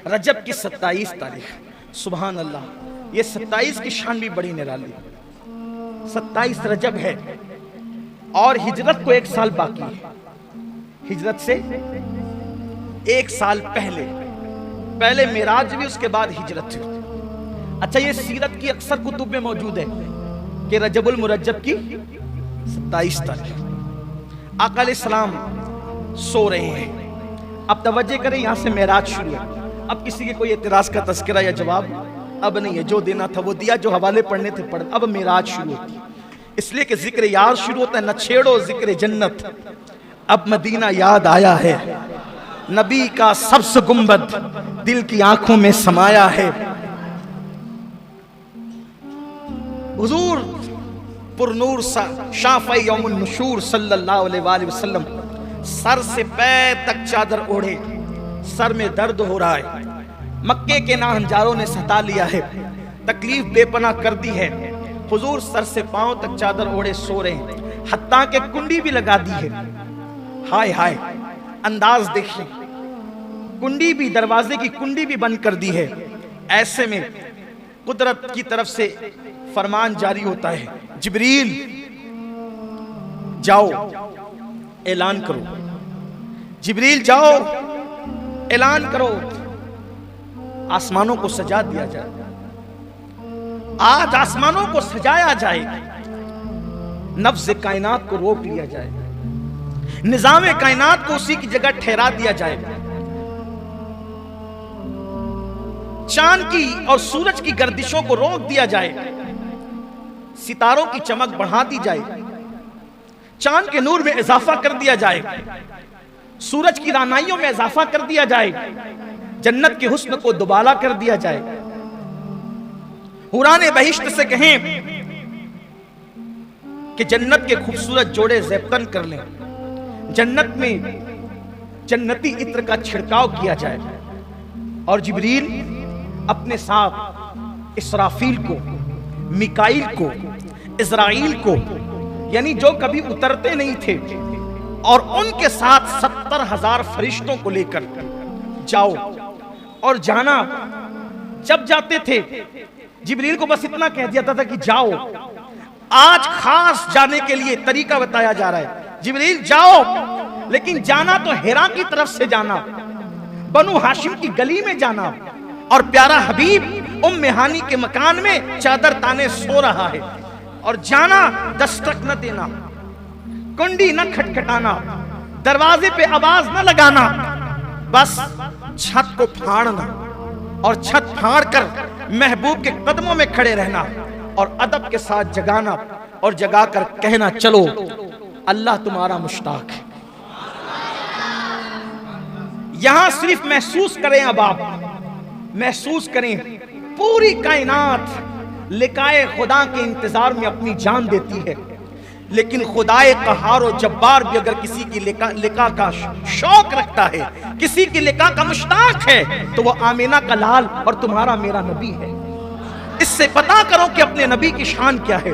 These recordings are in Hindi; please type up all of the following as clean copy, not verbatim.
रजब की 27 तारीख, सुभान अल्लाह, ये 27 की शान भी बड़ी निराली। 27 रजब है और हिजरत को 1 साल बाकी है। हिजरत से 1 साल पहले मेराज भी, उसके बाद हिजरत हुई। अच्छा, ये सीरत की अक्सर कुतुब में मौजूद है कि रजबुल मुरज्जब की 27 तारीख आका अलैहिस्सलाम सो रहे हैं। अब तवज्जो करें, यहां से मेराज शुरू है। अब किसी के कोई एतराज का तस्करा या जवाब अब नहीं है, जो देना था वो दिया, जो हवाले पढ़ने थे पढ़। अब मेराज शुरू होती है, इसलिए कि जिक्र यार शुरू होता है, न छेड़ो जिक्र जन्नत, अब मदीना याद आया है, नबी का सब्स गुंबद दिल की आंखों में समाया है। हुजूर पुरनूर शाफ़ई यौमुन नुशूर सल्लल्लाहु अलैहि वसल्लम सर से पैर तक चादर ओढ़े, सर में दर्द हो रहा है। मक्के के नाहंजारों ने सता लिया है, तकलीफ बेपना कर दी है। हुजूर सर से पांव तक चादर ओढ़े सो रहे हैं, हत्ता के कुंडी भी लगा दी है। हाय हाय, अंदाज देखिए, कुंडी भी, दरवाजे की कुंडी भी बंद कर दी है। ऐसे में कुदरत की तरफ से फरमान जारी होता है, जिब्रील जाओ ऐलान करो, जिब्रील जाओ ऐलान करो, आसमानों को सजा दिया जाए। आज आसमानों को सजाया जाए, नफ्स कायनात को रोक लिया जाए, निजाम कायनात को उसी की जगह ठहरा दिया जाए, चांद की और सूरज की गर्दिशों को रोक दिया जाए, सितारों की चमक बढ़ा दी जाए, चांद के नूर में इजाफा कर दिया जाए, सूरज की रानाइयों में इजाफा कर दिया जाए, जन्नत के हुस्न को दुबाला कर दिया जाए। हुराने बहिश्त से कहें कि जन्नत के खूबसूरत जोड़े ज़ेबतन कर लें, जन्नत में जन्नती इत्र का छिड़काव किया जाए, और जिब्रील अपने साथ इसराफील को, मिकाईल को, इज़राइल को, यानी जो कभी उतरते नहीं थे, और उनके साथ 70,000 फरिश्तों को लेकर जाओ। और जाना, जब जाते थे जिब्रील को बस इतना कह दिया था कि जाओ। आज खास जाने के लिए तरीका बताया जा रहा है, जिब्रील जाओ, लेकिन जाना तो हिरा की तरफ से जाना, बनु हाशिम की गली में जाना, और प्यारा हबीब उम्मे हानी के मकान में चादर ताने सो रहा है। और जाना, दस्तक न देना, कुंडी न खटखटाना, दरवाजे पे आवाज न लगाना, बस छत को फाड़ना, और छत फाड़ कर महबूब के कदमों में खड़े रहना, और अदब के साथ जगाना, और जगाकर कहना, चलो अल्लाह तुम्हारा मुश्ताक है। यहां सिर्फ महसूस करें, अब आप महसूस करें, पूरी कायनात लिकाए खुदा के इंतजार में अपनी जान देती है, लेकिन खुदाए कहार और जब्बार भी अगर किसी की लिका का शौक रखता है, किसी की लिका का मुश्ताक है, तो वो आमीना का लाल और तुम्हारा मेरा नबी है। इससे पता करो कि अपने नबी की शान क्या है,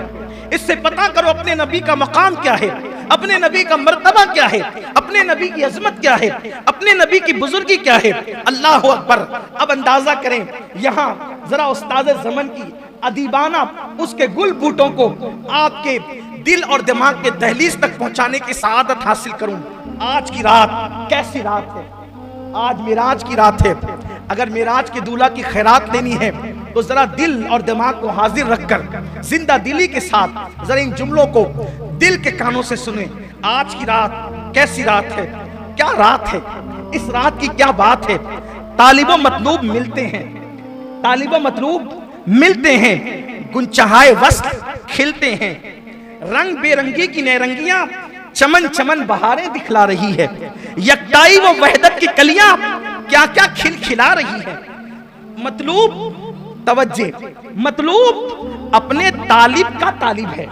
इससे पता करो अपने नबी का मकाम क्या है, अपने नबी का मर्तबा क्या है, अपने नबी की अजमत क्या है, अपने नबी की बुजुर्गी क्या है। अल्लाह अकबर। अब अंदाजा करें, यहाँ जरा उस्ताद ज़मन की अदीबाना उसके गुल बूटों को आपके दिल और दिमाग के दहलीज तक पहुंचाने की सआदत हासिल करूं। आज की रात कैसी रात है, आज मेराज की रात है। अगर मेराज के दूल्हा की खैरात लेनी है तो जरा दिल और दिमाग को हाजिर रखकर जिंदा दिली के साथ जरा इन जुमलों को दिल के कानों से सुने। आज की रात कैसी रात है, क्या रात है, इस रात की क्या बात है। तालिबो मतलूब मिलते हैं, तालिबो मतलूब मिलते हैं, गुंचहाए वस्ल खिलते हैं, रंग बेरंगी की नैरंगियां चमन चमन बहारें दिखला रही है, यकताई व वहदत की कलियां क्या क्या खिलखिला रही है। मतलूब तवज्जे, मतलूब अपने तालिब का तालिब है।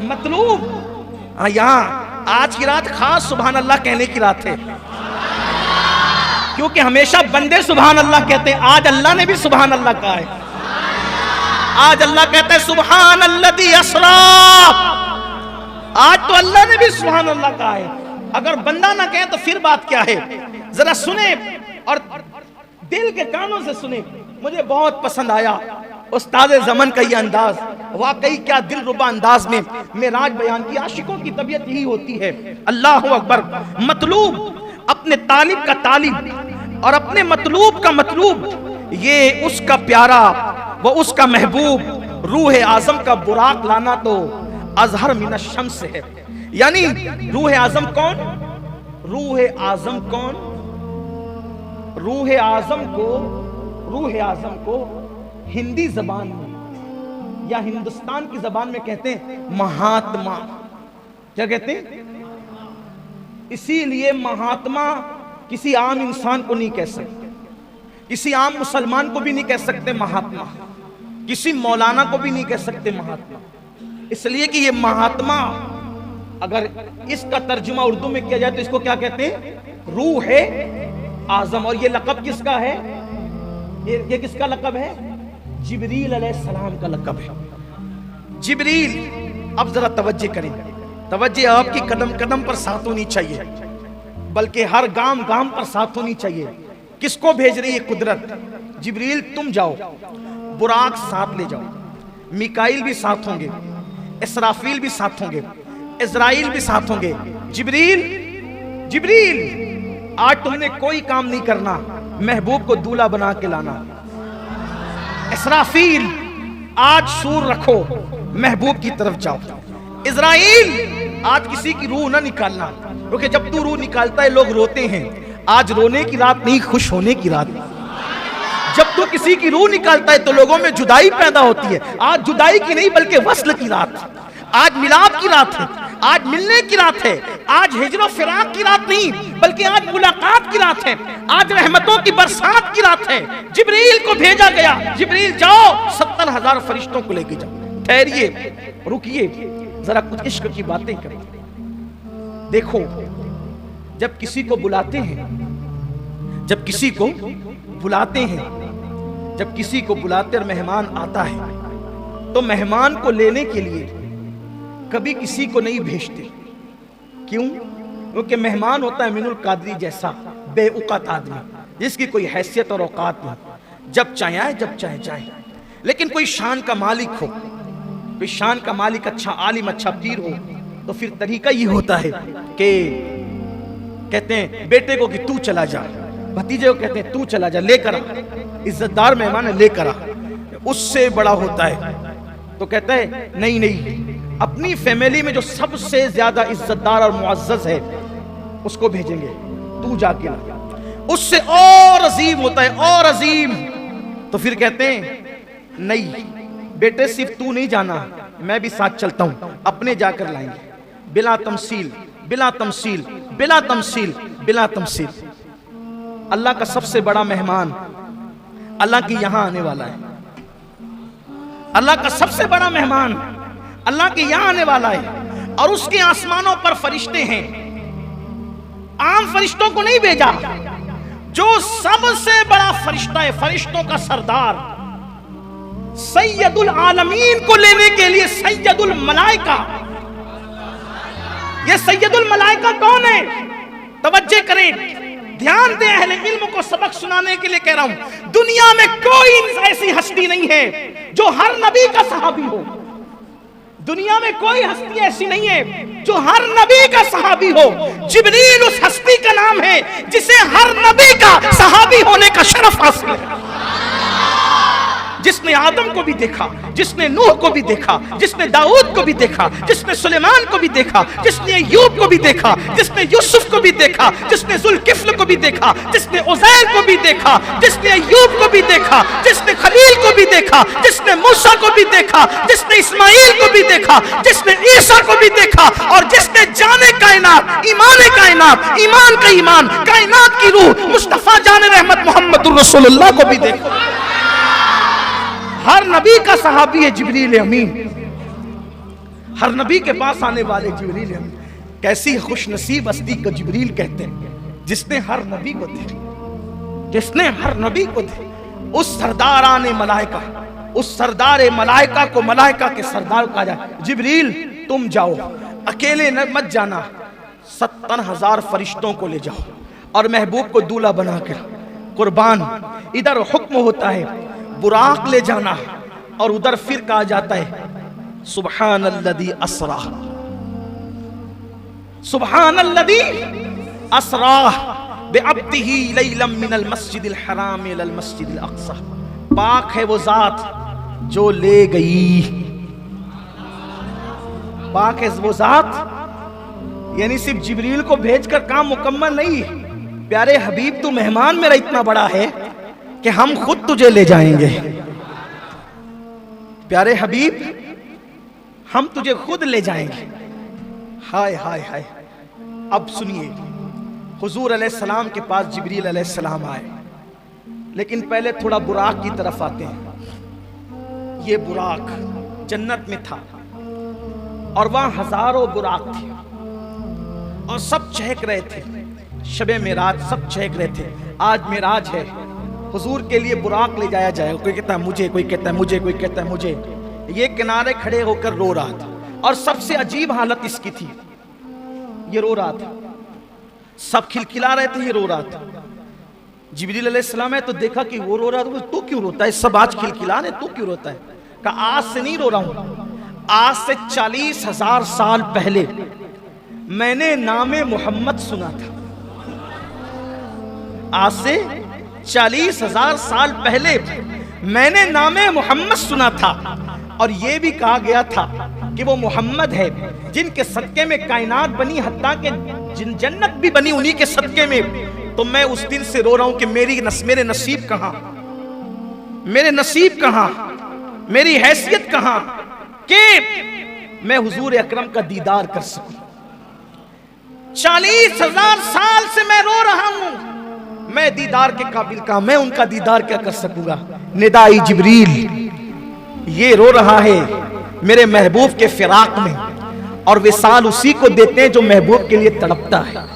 मतलूब यहाँ आज की रात खास सुभान अल्लाह कहने की रात है, क्योंकि हमेशा बंदे सुभान अल्लाह कहते हैं, आज अल्लाह ने भी सुभान अल्लाह कहा है। आज अल्लाह कहता है सुभान अल्लज़ी अस्रा, आज तो अल्लाह ने भी सुभान अल्लाह कहा है। अगर बंदा ना कहे तो फिर बात क्या है, जरा सुने और दिल के कानों से सुने। मुझे बहुत पसंद आया उस्ताद ज़मन का ये अंदाज, वाकई क्या दिलरुबा अंदाज में मेराज बयान की। आशिकों की तबीयत यही होती है। अल्लाह अकबर। मतलूब अपने तालिब का तालिब और अपने मतलूब का मतलूब, ये उसका प्यारा वो उसका महबूब रूह आजम का बुराक लाना तो अजहर मिन शम्स है। यानी रूह आजम कौन? रूह आजम कौन? रूह आजम को हिंदी जबान में या हिंदुस्तान की जबान में कहते हैं महात्मा। क्या कहते हैं? इसीलिए महात्मा किसी आम इंसान को नहीं कह सकते, किसी आम मुसलमान को भी नहीं कह सकते महात्मा, किसी मौलाना को भी नहीं कह सकते महात्मा। इसलिए कि ये महात्मा अगर इसका तर्जुमा उर्दू में किया जाए तो इसको क्या कहते हैं? रूह आजम। और ये लक़ब किसका है? ये किसका लक़ब है? जिब्रील अलैहिस्सलाम का लक़ब है। जिब्रील। अब जरा तवज्जो करें, तवज्जो आपकी कदम कदम पर साथ होनी चाहिए, बल्कि हर गाम गाम पर साथ होनी चाहिए। किसको भेज रही है कुदरत? जिब्रील तुम जाओ, बुराक साथ ले जाओ, मिकाइल भी साथ होंगे, इसराफील भी साथ होंगे, इज़राइल भी साथ होंगे। जिब्रील, जिब्रील आज तुमने कोई काम नहीं करना, महबूब को दूल्हा बना के लाना। इसराफील आज सूर रखो, महबूब की तरफ जाओ। इज़राइल आज किसी की रूह ना निकालना, क्योंकि जब तू रूह निकालता है लोग रोते हैं। आज रोने की रात नहीं, खुश होने की रात। जब तू किसी की रूह निकालता है तो लोगों में जुदाई पैदा होती है। आज जुदाई की नहीं बल्कि वस्ल की रात, आज मिलाप की रात है, आज मिलने की रात है, आज हिजरो फिराक की रात नहीं बल्कि आज मुलाकात की रात है, आज रहमतों की बरसात की रात है। जिब्रील को भेजा गया, जिब्रील जाओ 70,000 फरिश्तों को लेके जाओ। ठहरिए, रुकिए, जरा कुछ इश्क की बातें करें। देखो, जब किसी को बुलाते हैं, जब किसी को बुलाते हैं, जब किसी को बुलाते और मेहमान आता है तो मेहमान को लेने के लिए कभी किसी को नहीं भेजते। क्यों? क्योंकि मेहमान होता है मिनुल कादरी जैसा बेऔकात आदमी, जिसकी कोई हैसियत और औकात नहीं, जब चाहे आए जब चाहे जाए। लेकिन कोई शान का मालिक हो, कोई शान का मालिक, अच्छा आलिम, अच्छा पीर हो, तो फिर तरीका ये होता है कि कहते हैं बेटे को कि तू चला जा, भतीजे को कहते हैं तू चला जा, लेकर आ, इज्जतदार मेहमान है लेकर आ। उससे बड़ा होता है तो कहता है नहीं नहीं, अपनी फैमिली में जो सबसे ज्यादा इज्जतदार और मुअज़्ज़ज़ है उसको भेजेंगे, तू जाके ला। उससे और अजीम होता है, और अजीम। तो फिर कहते हैं नहीं बेटे, सिर्फ तू नहीं जाना, मैं भी साथ चलता हूं, अपने जाकर लाएंगे, बिला तमसील, बिला तमसील, बिला तमसील, बिला तमसील। अल्लाह का सबसे बड़ा मेहमान अल्लाह के यहां आने वाला है। अल्लाह का सबसे बड़ा मेहमान अल्लाह के यहां आने वाला है, और उसके आसमानों पर फरिश्ते हैं। आम फरिश्तों को नहीं भेजा, जो सबसे बड़ा फरिश्ता है, फरिश्तों का सरदार, सैयदुल आलमीन को लेने के लिए सैयदुल मलाइका। ये सैयदुल मलाइका कौन है? तवज्जो करें, ध्यान दें, अहले इल्म को सबक सुनाने के लिए कह रहा हूं। दुनिया में कोई ऐसी हस्ती नहीं है जो हर नबी का सहाबी हो। दुनिया में कोई हस्ती ऐसी नहीं है जो हर नबी का सहाबी हो। जिब्रील उस हस्ती का नाम है जिसे हर नबी का सहाबी होने का शरफ हासिल है। जिसने आदम को भी देखा, जिसने नूह को भी देखा, जिसने दाऊद को भी देखा, जिसने सुलेमान को भी देखा, जिसने अय्यूब को भी देखा, जिसने यूसुफ को भी देखा, जिसने जुल्किफ्ल को भी देखा, जिसने उज़ैर को भी देखा, जिसने अय्यूब को भी देखा, जिसने खलील को भी देखा, जिसने मूसा को भी देखा, जिसने इस्माइल को भी देखा, जिसने ईसा को भी देखा, और जिसने जाने कायनात, ईमान कायनात, ईमान का ईमान, कायनात की रूह मुस्तफा जान रहमत मोहम्मद रसूलुल्लाह को भी देखा। हर नबी का सहाबी है जिब्रील अमीन, हर नबी के पास आने वाले जिब्रील अमीन। कैसी खुशनसीब हस्ती को जिब्रील कहते हैं, जिसने हर नबी को देखा, जिसने हर नबी को देखा। उस सरदार आने मलाइका, उस सरदार मलाइका को मलाइका के सरदार कहा जाए, जिब्रील तुम जाओ, अकेले न मत जाना, 70,000 फरिश्तों को ले जाओ और महबूब को दूल्हा बना कर कुर्बान, इधर हुक्म होता है बुराक ले जाना और उधर फिर कहा जाता है सुब्हानल्लज़ी असरा, सुब्हानल्लज़ी असरा बिअब्दिही लैलम मिनल मस्जिदिल हराम इलल मस्जिदिल अक़सा। पाक है वो जात जो ले गई, पाक है वो जात, यानी सिर्फ जिब्रील को भेजकर काम मुकम्मल नहीं, प्यारे हबीब तू मेहमान मेरा इतना बड़ा है कि हम खुद तुझे ले जाएंगे। प्यारे हबीब हम तुझे खुद ले जाएंगे। हाय हाय हाय। अब सुनिए, हुजूर अलैहिस्सलाम के पास जिब्रील अलैहिस्सलाम आए, लेकिन पहले थोड़ा बुराक की तरफ आते हैं। ये बुराक जन्नत में था और वहां हजारों बुराक थे और सब चहक रहे थे। शबे मेराज सब चहक रहे थे। आज मेराज है, हुजूर के लिए बुराक ले जाया जाए। कोई कहता है मुझे, कोई कहता है मुझे, कोई कहता है मुझे। ये किनारे खड़े होकर रो रहा था और सबसे अजीब हालत इसकी थी, ये रो रहा था, सब खिलखिला रहे थे, ये रो रहा था। जिब्रील अलैहिस्सलाम है तो देखा कि वो रो रहा था, तू क्यों रोता है, सब आज खिलखिला रहे, तू क्यों रोता है? कहा आज से नहीं रो रहा हूं, आज से 40,000 साल पहले मैंने नामे मोहम्मद सुना था। आज से 40,000 साल पहले मैंने नामे मोहम्मद सुना था और यह भी कहा गया था कि वो मोहम्मद है जिनके सदके में कायनात बनी, हत्ता के जन्नत भी बनी उन्हीं के सदके में। तो मैं उस दिन से रो रहा हूं कि मेरे नसीब कहां, मेरे नसीब कहां, मेरी हैसियत कहां कि मैं हुजूर अकरम का दीदार कर सकूं। 40,000 साल से मैं रो रहा हूं, मैं दीदार के काबिल का, मैं उनका दीदार क्या कर सकूंगा। निदाई जिब्रील, ये रो रहा है मेरे महबूब के फिराक में, और विसाल उसी को देते हैं जो महबूब के लिए तड़पता है।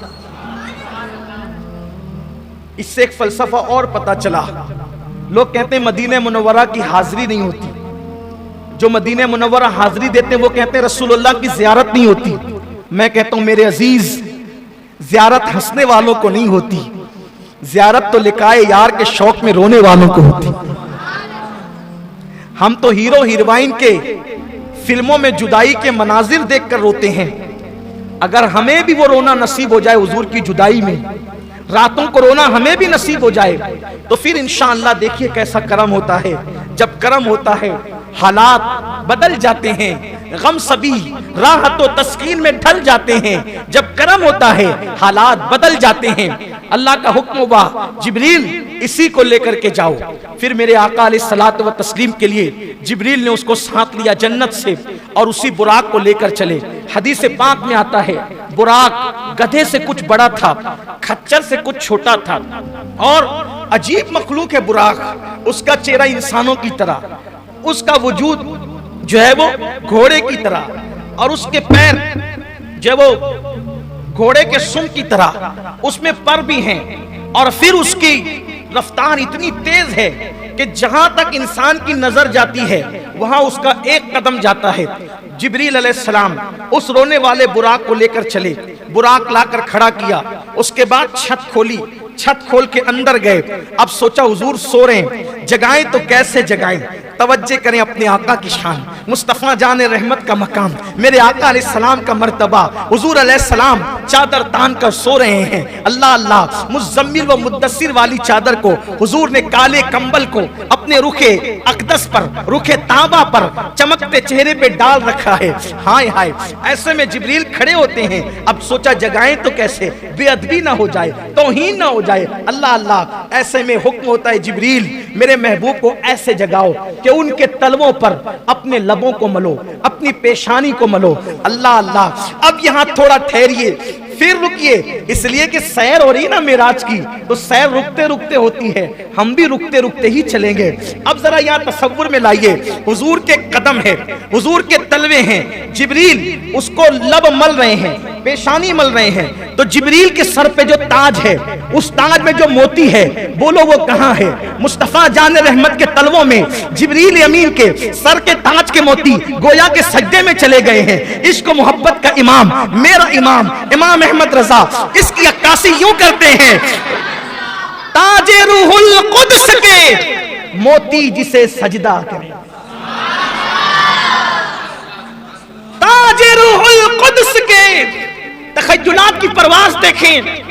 इससे एक फलसफा और पता चला। लोग कहते हैं मदीने मुनव्वरा की हाजिरी नहीं होती, जो मदीने मुनव्वरा हाजिरी देते हैं वो कहते हैं रसूलुल्लाह की जियारत नहीं होती। मैं कहता हूं मेरे अजीज, जियारत हंसने वालों को नहीं होती, जियारत तो लिकाए यार के शौक में रोने वालों को होती। हम तो हीरो हीरोइन के फिल्मों में जुदाई के मनाजिर देखकर रोते हैं। अगर हमें भी वो रोना नसीब हो जाए हुजूर की जुदाई में, रातों को रोना हमें भी नसीब हो जाए, तो फिर इंशाअल्लाह देखिए कैसा करम होता है। जब करम होता है हालात बदल जाते हैं, गम सभी राहत व तस्कीन में ढल जाते हैं। जब करम होता है हालात बदल जाते हैं। अल्लाह का हुक्म हुआ जिब्रील इसी को लेकर के जाओ। फिर मेरे आका अलैहिस्सलातु व तस्लीम के लिए जिब्रील ने उसको साथ लिया जन्नत से और उसी बुराक को लेकर चले। हदीस पाक में आता है बुराक गधे से कुछ बड़ा था, खच्चर से कुछ छोटा था और अजीब मखलूक है बुराक। उसका चेहरा इंसानों की तरह, उसका वजूद जो है वो घोड़े की तरह और उसके पैर जो है वो घोड़े के सुम की तरह, उसमें पर भी हैं। और फिर उसकी रफ्तार इतनी तेज है कि जहां तक इंसान की नजर जाती है वहां उसका एक कदम जाता है। जिब्रील अलैहिस्सलाम उस रोने वाले बुराक को लेकर चले, बुराक लाकर खड़ा किया, उसके बाद छत खोली, छत खोल के अंदर गए। अब सोचा हुजूर सो रहे हैं, जगाएं तो कैसे जगाएं। तवज्जो करें अपने आका की शान, मुस्तफा जान रहमत का मकाम, मेरे आका अलैहिस्सलाम का मर्तबा। हुजूर अलैहिस्सलाम चादर तान कर सो रहे हैं। अल्लाह अल्लाह, मुज़म्मिल व मुद्दस्सिर वाली चादर को हुजूर ने काले कंबल को अपने रुखे अक़दस पर, रुखे ताबा पर चमकते चेहरे पे डाल रखा है। हाय हाय, ऐसे में जिब्रील खड़े होते हैं। अब सोचा जगाएं तो कैसे, बेअदबी ना हो जाए, तौहीन ना हो जाए। अल्लाह अल्लाह, ऐसे में हुक्म होता है जिब्रील मेरे महबूब को ऐसे जगाओ कि उनके तलवों पर अपने लबों को मलो, अपनी पेशानी को मलो। अल्लाह अल्लाह, अब यहां थोड़ा ठहरिए, फिर रुकिए, इसलिए कि सैर हो रही ना मेराज की, तो सैर रुकते रुकते होती है, हम भी रुकते रुकते ही चलेंगे। अब जरा यहाँ तसव्वुर में लाइए, हुजूर के कदम है, हुजूर के तलवे हैं, जिब्रील उसको लब मल रहे हैं, पेशानी मल रहे हैं। तो जिब्रील के सर पे जो ताज है, उस ताज में जो मोती है, बोलो वो कहाँ है? मुस्तफा जान रहमत के तलवों में जिब्रील अमीन के सर के ताज के मोती गोया के सजदे में चले गए हैं। इश्क मोहब्बत का इमाम, मेरा इमाम, इमाम अहमद रजा, इसकी अक्कासी यूं करते हैं। ताजे रूहुल कुद्स के मोती जिसे सजदा करे। ताजे रूहुल कुद्स के तखय्युलात की परवाज देखें।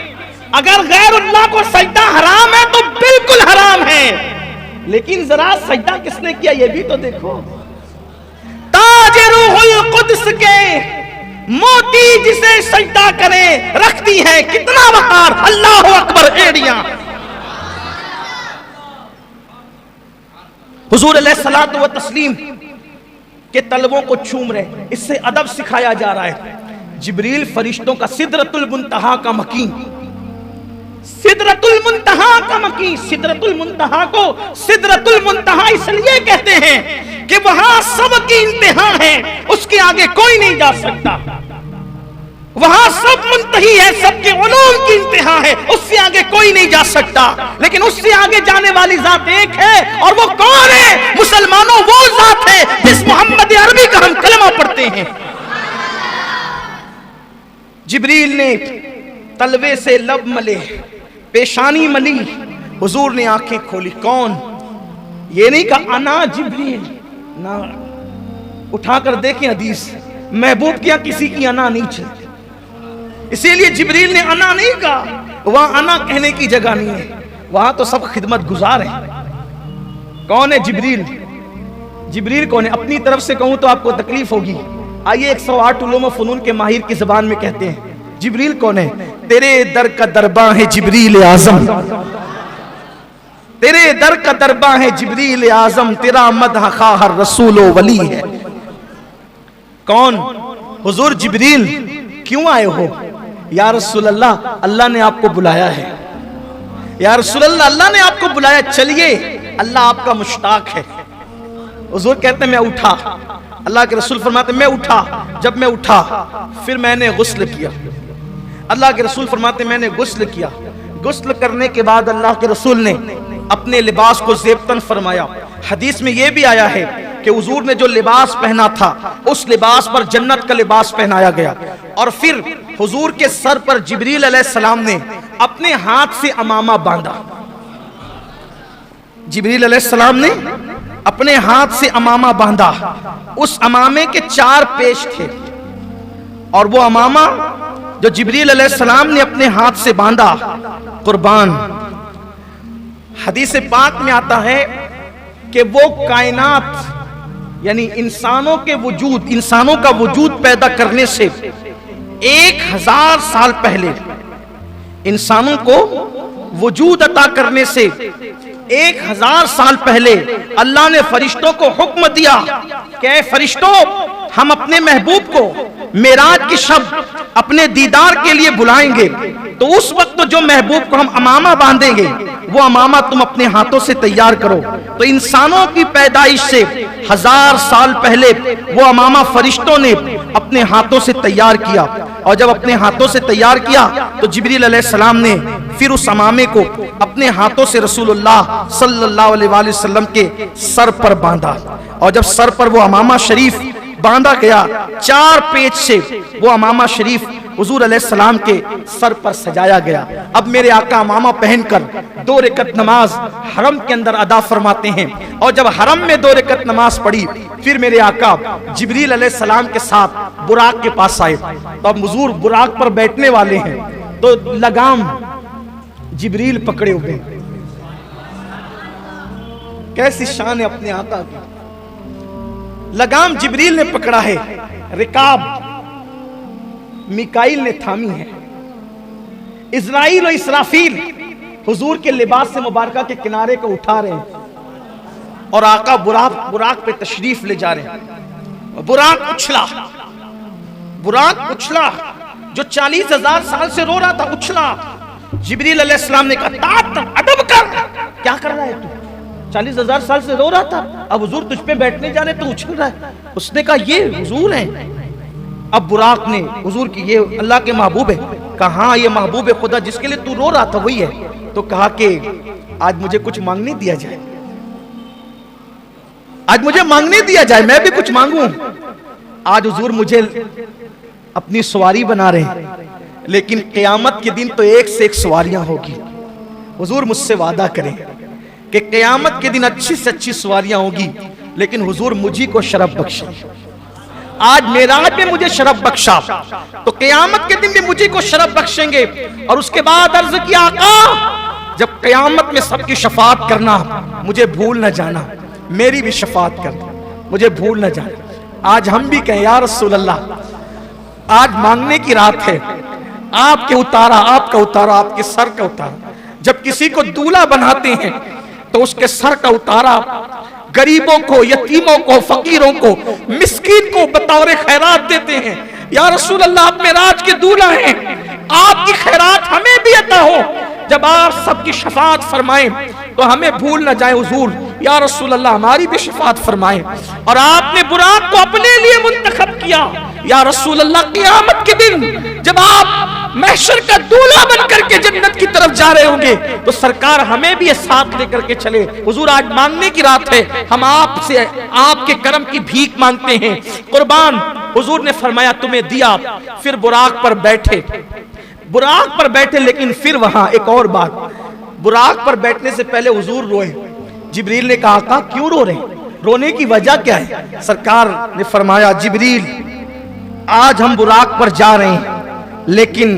अगर गैरुल्लाह को सजदा हराम है तो बिल्कुल हराम है, लेकिन जरा सजदा किसने किया ये भी तो देखो। ताजे रूहुल कुद्स के मोती जिसे सजदा करे रखती है कितना वकार। अल्लाह अकबर एड़ियां। हुजूर अलैहिस्सलातु व तस्लीम के तलवों को चूम रहे, इससे अदब सिखाया जा रहा है। जिब्रील फरिश्तों का सिदरतुल मुंतहा का मकीन, सिदरतुल मुंतहा का मकीन। सिदरतुल मुंतहा को सिदरतुल मुंतहा इसलिए कहते हैं कि वहां सबकी इंतहा है, उसके आगे कोई नहीं जा सकता। वहां सब मुंतही है, सबके उलूम की इंतहा है, उससे आगे कोई नहीं जा सकता। लेकिन उससे आगे जाने वाली जात एक है, और वो कौन है? मुसलमानों, वो जात है जिस मोहम्मद अरबी का हम कलमा पढ़ते हैं। जिब्रील ने तलवे से लब मले, पेशानी मली, हुजूर ने आंखें खोली। कौन? ये नहीं कहा अना जिब्रील, ना। उठाकर देखें हदीस, महबूब किया किसी की अना नहीं चलती, इसीलिए जिब्रील ने अना नहीं कहा। वहां अना कहने की जगह नहीं है, वहां तो सब खिदमत गुजार हैं। कौन है जिब्रील? जिब्रील कौन है? अपनी तरफ से कहूं तो आपको तकलीफ होगी। आइए 108 उलूम फनून के माहिर की ज़बान में कहते हैं जिब्रील कौन है। तेरे दर का दरबा है जिब्रील आजम, तेरे दर का दरबा है जिब्रील आजम, तेरा मदह खा हर रसूल वली है। कौन? हुजूर जिब्रील। क्यों आए हो? या रसूल अल्लाह, अल्लाह ने आपको बुलाया है। या रसूल अल्लाह, अल्लाह ने आपको बुलाया, चलिए, अल्लाह आपका मुश्ताक है। हुजूर कहते हैं मैं उठा। अल्लाह के रसूल फरमाते मैं उठा। जब मैं उठा फिर मैंने गुस्ल किया। अल्लाह के रसूल फरमाते मैंने गुस्ल किया। गुस्ल करने के बाद अल्लाह के रसूल ने अपने लिबास को ज़ेबतन फरमाया। हदीस में यह भी आया है कि हुजूर ने जो लिबास पहना था उस लिबास पर जन्नत का लिबास पहनाया गया। और फिर हुजूर के सर पर जिब्रील अलैहिस्सलाम ने अपने हाथ से अमामा बांधा। जिब्रील अलैहिस्सलाम ने अपने हाथ से अमामा बांधा। उस अमामे के 4 पेश थे, और वो अमामा जो जिब्रील अलैहिस्सलाम ने अपने हाथ से बांधा, कुर्बान, हदीस पाक में आता है कि वो कायनात यानी इंसानों के वजूद, इंसानों का वजूद पैदा करने से 1000 साल पहले, इंसानों को वजूद अता करने से 1000 साल पहले अल्लाह ने फरिश्तों को हुक्म दिया कि फरिश्तों, हम अपने महबूब को मेराज की शब अपने दीदार के लिए बुलाएंगे, तो उस वक्त जो महबूब को हम अमामा बांधेंगे वो अमामा तुम अपने हाथों से तैयार करो। तो इंसानों की पैदाइश से 1000 साल पहले वो अमामा फरिश्तों ने अपने हाथों से तैयार किया, और जब अपने हाथों से तैयार किया तो जिब्रील अलैहिस्सलाम ने फिर उस अमामे को अपने हाथों से रसूलुल्लाह सल्लल्लाहु अलैहि वसल्लम के सर पर बांधा। और जब सर पर वो अमामा शरीफ बांधा गया, 4 पेच से वो अमामा शरीफ हुजूर अलैहिस्सलाम के सर पर सजाया गया। अब मेरे आका अमामा पहनकर 2 रकत नमाज हरम के अंदर अदा फरमाते हैं, और जब हरम में 2 रकत नमाज पढ़ी फिर मेरे आका जिब्रील अलैहिस्सलाम के साथ बुराक के पास आए। तो अब हुजूर बुराक पर बैठने वाले हैं, तो लगाम जिब्रील पकड़े हुए। कैसी शान है अपने आका की। लगाम जिब्रील ने पकड़ा है, रिकाब मिकाइल ने थामी है। इज़राइल और इसराफील हुजूर के लिबास से मुबारका के किनारे को उठा रहे हैं, और आका बुराक पे तशरीफ ले जा रहे हैं। बुराक उछला, जो 40,000 साल से रो रहा था उछला। जिब्रील अलैहिस्सलाम ने कहा अदब कर, क्या कर रहा है तू? 40,000 साल से रो रहा था, अब हुजूर तुझ पे बैठने जा रहे तो उछल रहा है। उसने कहा ये हुजूर हैं। अब बुराक ने हुजूर की, ये अल्लाह के महबूब है। कहा ये महबूब खुदा जिसके लिए तू रो रहा था वही है। तो कहा कि आज मुझे कुछ मांगने दिया जाए, आज मुझे मांगने दिया जाए, मैं भी कुछ मांगू। आज हुजूर मुझे अपनी सवारी बना रहे हैं, लेकिन क़यामत के दिन तो एक से एक सवारियां होगी। हुजूर मुझसे वादा करें कि क़यामत के दिन अच्छी से अच्छी सवारियां होगी, लेकिन हुजूर मुझी को शरफ बख्शे। आज मेराज में मुझे शरफ बख्शा, तो क़यामत के दिन भी मुझी को शरफ बख्शेंगे। और उसके बाद अर्ज किया, आका जब क़यामत में सबकी शफात करना, मुझे भूल न जाना, मेरी भी शफात करना, मुझे भूल न जाना। आज हम भी कहें, या रसूल अल्लाह, आज मांगने की रात है, आपके उतारा, आपका उतारा, आपके सर का उतारा। जब किसी को दूल्हा बनाते हैं तो उसके सर का उतारा गरीबों को, यतीमों को, फकीरों को, मिस्कीन को बतौर खैरात देते हैं। या रसूल अल्लाह, आप मेराज के दूल्हा हैं, आपकी खैरात हमें भी अता हो। जब आप सबकी शफात फरमाएं तो हमें भूल न जाए हुजूर। या रसूल अल्लाह, हमारी भी शफात फरमाएं। और आपने बुराक को अपने लिए मुंतखब किया। या रसूल अल्लाह, क़यामत के दिन जब आप महशर का दूल्हा बनकर के जन्नत की तरफ जा रहे होंगे, तो सरकार हमें भी ये साथ लेकर के चले। हुजूर, आज मांगने की रात है, हम आपसे आपके करम की भीख मांगते हैं। कुर्बान, हुजूर ने फरमाया तुम्हें दिया। फिर बुराक पर बैठे, बुराक पर बैठे, लेकिन फिर वहां एक और बात, बुराक पर बैठने से पहले हुजूर रोए। जिब्रील ने कहा, आका क्यों रो रहे, रोने की वजह क्या है? सरकार ने फरमाया, जिब्रील आज हम बुराक पर जा रहे हैं, लेकिन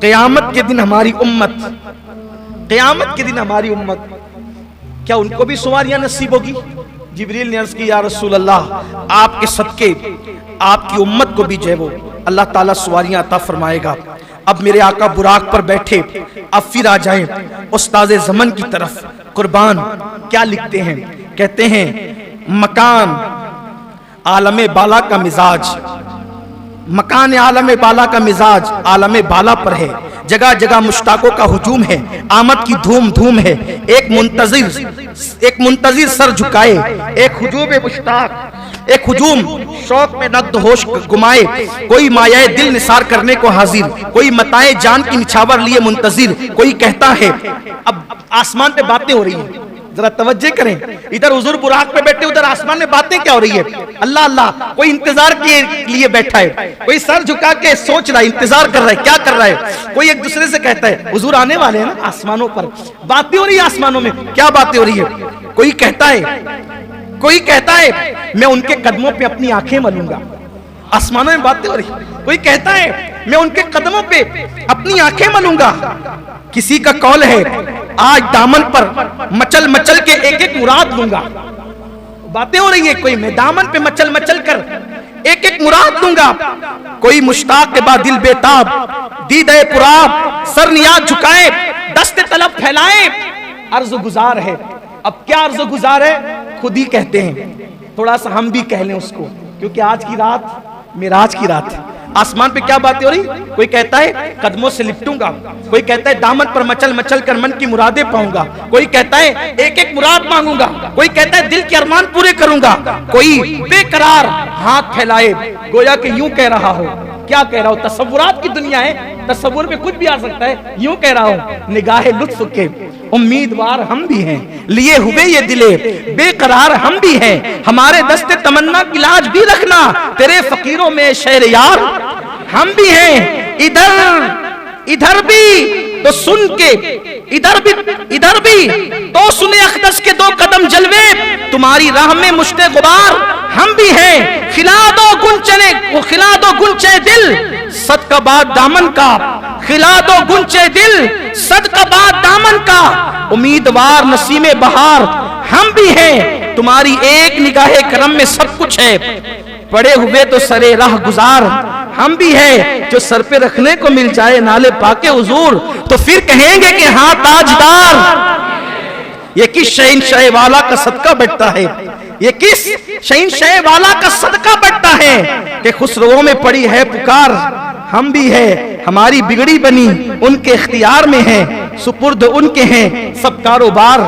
क़यामत के दिन हमारी उम्मत, क़यामत के दिन हमारी उम्मत, क्या उनको भी सवारियां नसीब होगी? जिब्रील ने अर्ज की, या रसूल अल्लाह, आपके सदके आपकी उम्मत को भी जो है वो अल्लाह ताला सवारियां अता फरमाएगा। अब मेरे आका बुराक पर बैठे, अब फिर आ जाए उस्ताद ज़मन की तरफ। कुर्बान, क्या लिखते हैं? कहते हैं, मकान आलमे बाला का मिजाज, मकान आलमे बाला का मिजाज आलमे बाला पर है। जगह जगह मुश्ताकों का हुजूम है, आमद की धूम धूम है। एक मुंतजिर सर झुकाए, एक हुजूम मुश्ताक, एक हुजूम शौक में नक्द होश गुमाए। कोई मायाए दिल निसार करने को हाजिर, कोई मताए जान की निछावर लिए मुंतजिर। कोई कहता है, अब आसमान पे बातें हो रही हैं, जरा तवज्जो करें। इधर हुजूर बुराक पे बैठे, उधर आसमान में बातें क्या हो रही है? अल्लाह अल्लाह, कोई इंतजार के लिए बैठा है, कोई सर झुका के सोच रहा है, इंतजार कर रहा है, क्या कर रहा है? कोई एक दूसरे से कहता है, हुजूर आने वाले हैं ना। आसमानों पर बातें हो रही है, आसमानों में क्या बातें हो रही है? कोई कहता है मैं उनके कदमों पे अपनी आंखें मलूंगा। आसमानों में बातें हो रही। कोई कहता है मैं उनके कदमों पे अपनी आंखें मलूंगा। किसी का कौल है, आज दामन पर मचल मचल के एक एक मुराद लूंगा। बातें हो रही है, कोई मैं दामन पे मचल मचल कर एक एक मुराद लूंगा। कोई मुश्ताक के बाद दिल बेताब, दीदे पुराब, सर नियाज झुकाए, दस्ते तलब फैलाए। अर्ज गुजार है। अब क्या अर्ज गुजार है? खुद ही कहते हैं, थोड़ा सा हम भी कह लें उसको, क्योंकि आज की रात मेराज की रात है। आसमान पे क्या बातें हो रही? कोई कहता है कदमों से लिपटूंगा, कोई कहता है दामन पर मचल मचल कर मन की मुरादें पाऊंगा, कोई कहता है एक एक मुराद मांगूंगा, कोई कहता है दिल के अरमान पूरे करूंगा। कोई बेकरार हाथ फैलाए, गोया कि यूं कह रहा हो। क्या कह रहा हो? तसव्वुरात की दुनिया है, तसव्वुर में कुछ भी आ सकता है। यूं कह रहा हूं, निगाहे लुत्फ के उम्मीदवार हम भी हैं, लिए हुए ये दिले बेकरार हम भी हैं। हमारे दस्ते तमन्ना की लाज भी रखना, तेरे फकीरों में शेर यार हम भी हैं। इधर भी तो सुन के, इधर भी तो सुने अखदस के दो कदम जलवे, तुम्हारी राह में मुश्ते गुबार हम भी हैं। खिला दो गुंचे दिल सदका बाद दामन का, खिला दो गुंचे दिल सदका बाद दामन का। उम्मीदवार नसीमे बहार हम भी हैं, तुम्हारी एक निगाहे करम में सब कुछ है। पड़े हुए तो सरे राह गुजार हम भी हैं, जो सर पे रखने को मिल जाए नाले पाके हुजूर, तो फिर कहेंगे कि हाँ ताजदार। ये किस शहंशाह वाला का सदका बैठता है, ये किस शहंशाह वाला का सदका बैठता है कि खुसरों में पड़ी है पुकार हम भी है। हमारी बिगड़ी बनी उनके इख्तियार में है, सुपुर्द उनके हैं सब कारोबार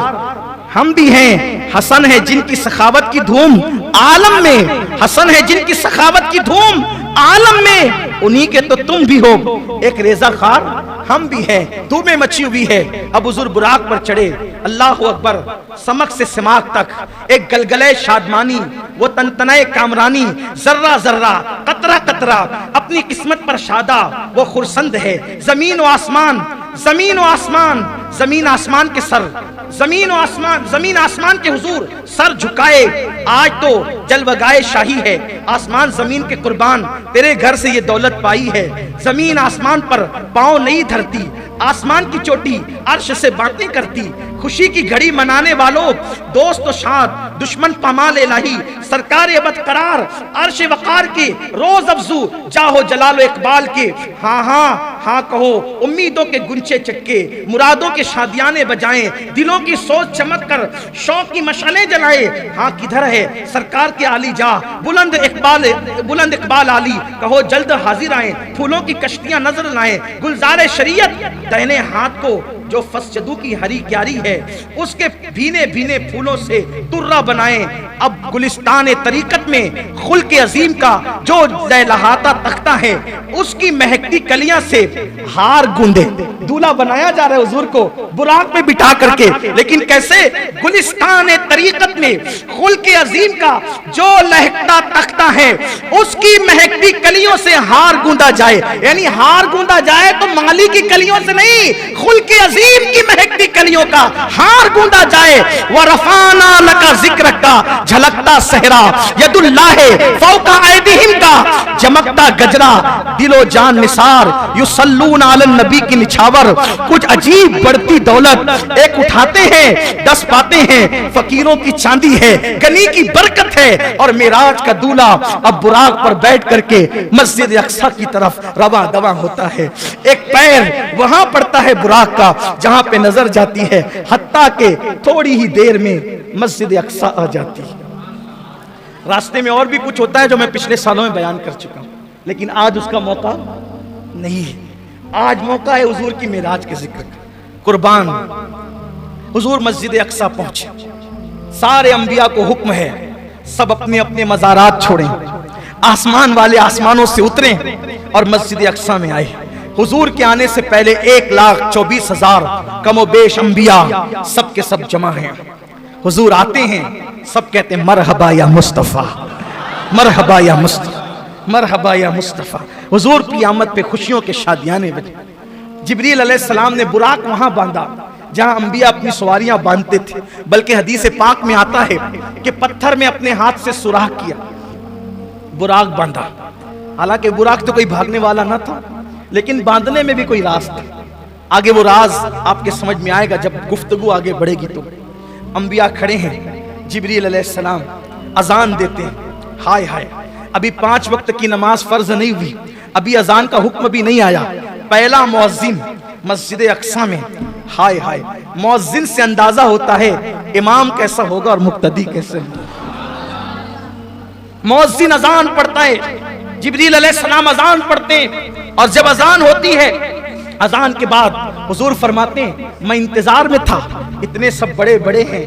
हम भी हैं। हसन है जिनकी सखावत की धूम आलम में, हसन है जिनकी सखावत की धूम आलम में। उन्हीं के तो तुम भी हो, एक रेजा खार हम भी हैं, धूप में मची हुई है। अब हुजूर बुराक पर चढ़े, अल्लाह अकबर, समक से सिमाक तक एक गलगले शादमानी, वो तनतनाए कामरानी, जर्रा जर्रा कतरा कतरा अपनी किस्मत पर शादा वो खुरसंद है। जमीन व आसमान, जमीन व आसमान, जमीन आसमान के सर, जमीन व आसमान, जमीन आसमान के हुजूर सर झुकाए। आज तो जलवगाए शाही है, आसमान जमीन के कुर्बान, तेरे घर से ये दौलत पाई है। जमीन आसमान पर पांव नहीं धरती, आसमान की चोटी अर्श से बातें करती। खुशी की घड़ी मनाने वालों, दोस्त तो शाद, दुश्मन पमाल इलाही, सरकार अबद करार, अर्श वकार के रोज अफजू, जाहो जलालो इकबाल के। हाँ हाँ हाँ कहो, उम्मीदों के गुंचे चक्के, मुरादों के शादियाने बजाएं, दिलों की सोच चमक कर शौक की मशालें जलाए। हाँ किधर है सरकार के आली जा, बुलंद इकबाल आली, कहो जल्द हाजिर आए, फूलों की कश्तियां नजर लाएं। गुलजारे शरीयत दाहिने हाथ को जो फसजदू की हरी क्यारी है, उसके भीने भीने फूलों से तुर्रा बनाएं। अब गुलिस्तान तरीकत में खुल के अजीम का जो लहलहाता तख्ता है, उसकी महकती कलियां से हार गूंदे। दूल्हा बनाया जा रहा है हुजूर को बुराक में बिठा करके, लेकिन कैसे? गुलिस्तान तरीकत में खुल के अजीम का जो लहकता तख्ता है, उसकी महकती कलियों से हार गूंदा जाए। यानी हार गूंदा जाए तो माली की कलियों से नहीं, खुल के अजीम की महकती कलियों का हार गूंदा जाए। व रफाना लका जिक्र का झलकता सहरा, यदुल्लाह फौका ऐदिहिम का चमकता गजरा, दिलो जान निसार, युसल्लून अलन नबी की निछावर। कुछ अजीब बढ़ती दौलत, एक उठाते हैं 10 पाते हैं, फकीरों की चांदी है, गनी की बरकत है। और मेराज का दूल्हा अब बुराक पर बैठ करके मस्जिद अक्सा की तरफ रवा दवा होता है। एक पैर वहां पड़ता है बुराक का जहां पे नजर जाती है, हत्ता के थोड़ी ही देर में मस्जिद अक्सा आ जाती है। रास्ते में और भी कुछ होता है जो मैं पिछले सालों में बयान कर चुका हूं, लेकिन आज उसका मौका नहीं है। आज मौका है हुजूर की मेराज के जिक्र का। कुर्बान हुजूर मस्जिद अक्सा पहुंचे, सारे अंबिया को हुक्म है सब अपने अपने मज़ारात छोड़ें, आसमान वाले आसमानों से उतरें और मस्जिद अक्सा में आए। हुजूर के आने से पहले 1,24,000 कमोबेश अंबिया सब के सब जमा हैं। हुजूर आते हैं, सब कहते हैं मरहबा या मुस्तफ़ा, मरहबा या मुस्तफ़ा, मरहबा या मुस्तफ़ा। हुजूर की आमद पे खुशियों के शादियाने बजे। जिब्रील अलैहिस्सलाम ने बुराक वहां बांधा जहां अंबिया अपनी सवारियां बांधते थे, बल्कि हदीस पाक में आता है कि पत्थर में अपने हाथ से सुराख किया, बुराक बांधा। हालांकि बुराक तो कोई भागने वाला ना था, लेकिन बांधने में भी कोई राज था। आगे वो राज आपके समझ में आएगा जब गुफ्तगू आगे बढ़ेगी। तो अंबिया खड़े हैं, जिब्रील अलैहिस्सलाम अजान देते हैं। हाय हाय, अभी 5 वक्त की नमाज फर्ज नहीं हुई, अभी अजान का हुक्म भी नहीं आया। पहला मुअज्जिन मस्जिद अक्सा में। हाय हाय, मुअज्जिन से अंदाजा होता है इमाम कैसा होगा और मुक्तदी कैसे। मुअज्जिन अजान पढ़ता है, जिब्रील अलैहिस्सलाम अजान पढ़ते हैं, और जब अजान होती है, अजान के बाद हुजूर फरमाते हैं मैं इंतजार में था, इतने सब बड़े बड़े हैं,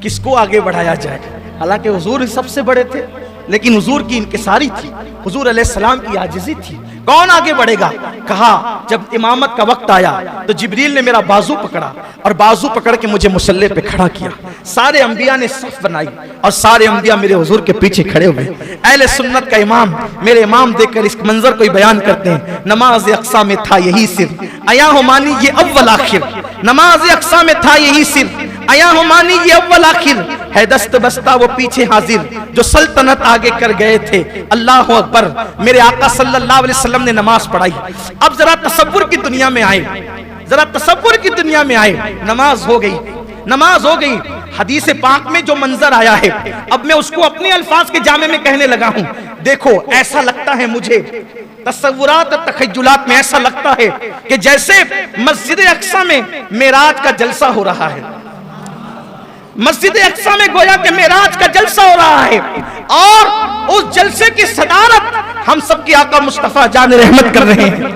किसको आगे बढ़ाया जाए। हालांकि हुजूर सबसे बड़े थे, लेकिन हुजूर की इनकिसारी थी, हुजूर अलैहिस्सलाम की आजिज़ी थी। कौन आगे बढ़ेगा? कहा जब इमामत का वक्त आया तो जिब्रील ने मेरा बाजू पकड़ा और बाजू पकड़ के मुझे मुसल्ले पे खड़ा किया। सारे अंबिया ने सफ बनाई और सारे अंबिया मेरे हुजूर के पीछे खड़े हुए। अहले सुन्नत का इमाम, मेरे इमाम देखकर इस मंजर को बयान करते हैं, नमाज अक्सा में था यही सिर, अया हो मानी ये अव्वल आखिर। नमाज अक्सा में था यही सिर, अया हो मानी ये अव्वल आखिर। है दस्त बस्ता वो पीछे हाजिर, जो सल्तनत आगे कर गए थे। अल्लाह अकबर। मेरे आका सल्लल्लाहु अलैहि वसल्लम ने नमाज पढ़ाई। अब जरा तसव्वुर की दुनिया में आए, जरा तसव्वुर की दुनिया में आए। नमाज हो गई, नमाज हो गई। हदीस पाक में जो मंजर आया है, अब मैं उसको अपने अल्फाज के जामे में कहने लगा हूं। देखो, ऐसा लगता है मुझे, तसव्वुरात तखय्युलात में ऐसा लगता है कि जैसे मस्जिद अक्सा में मेराज का जलसा हो रहा है। मस्जिद अक्सा में गोया के मेराज का जलसा हो रहा है, और उस जलसे की सदारत हम सबके आका मुस्तफा जान रहमत कर रहे हैं,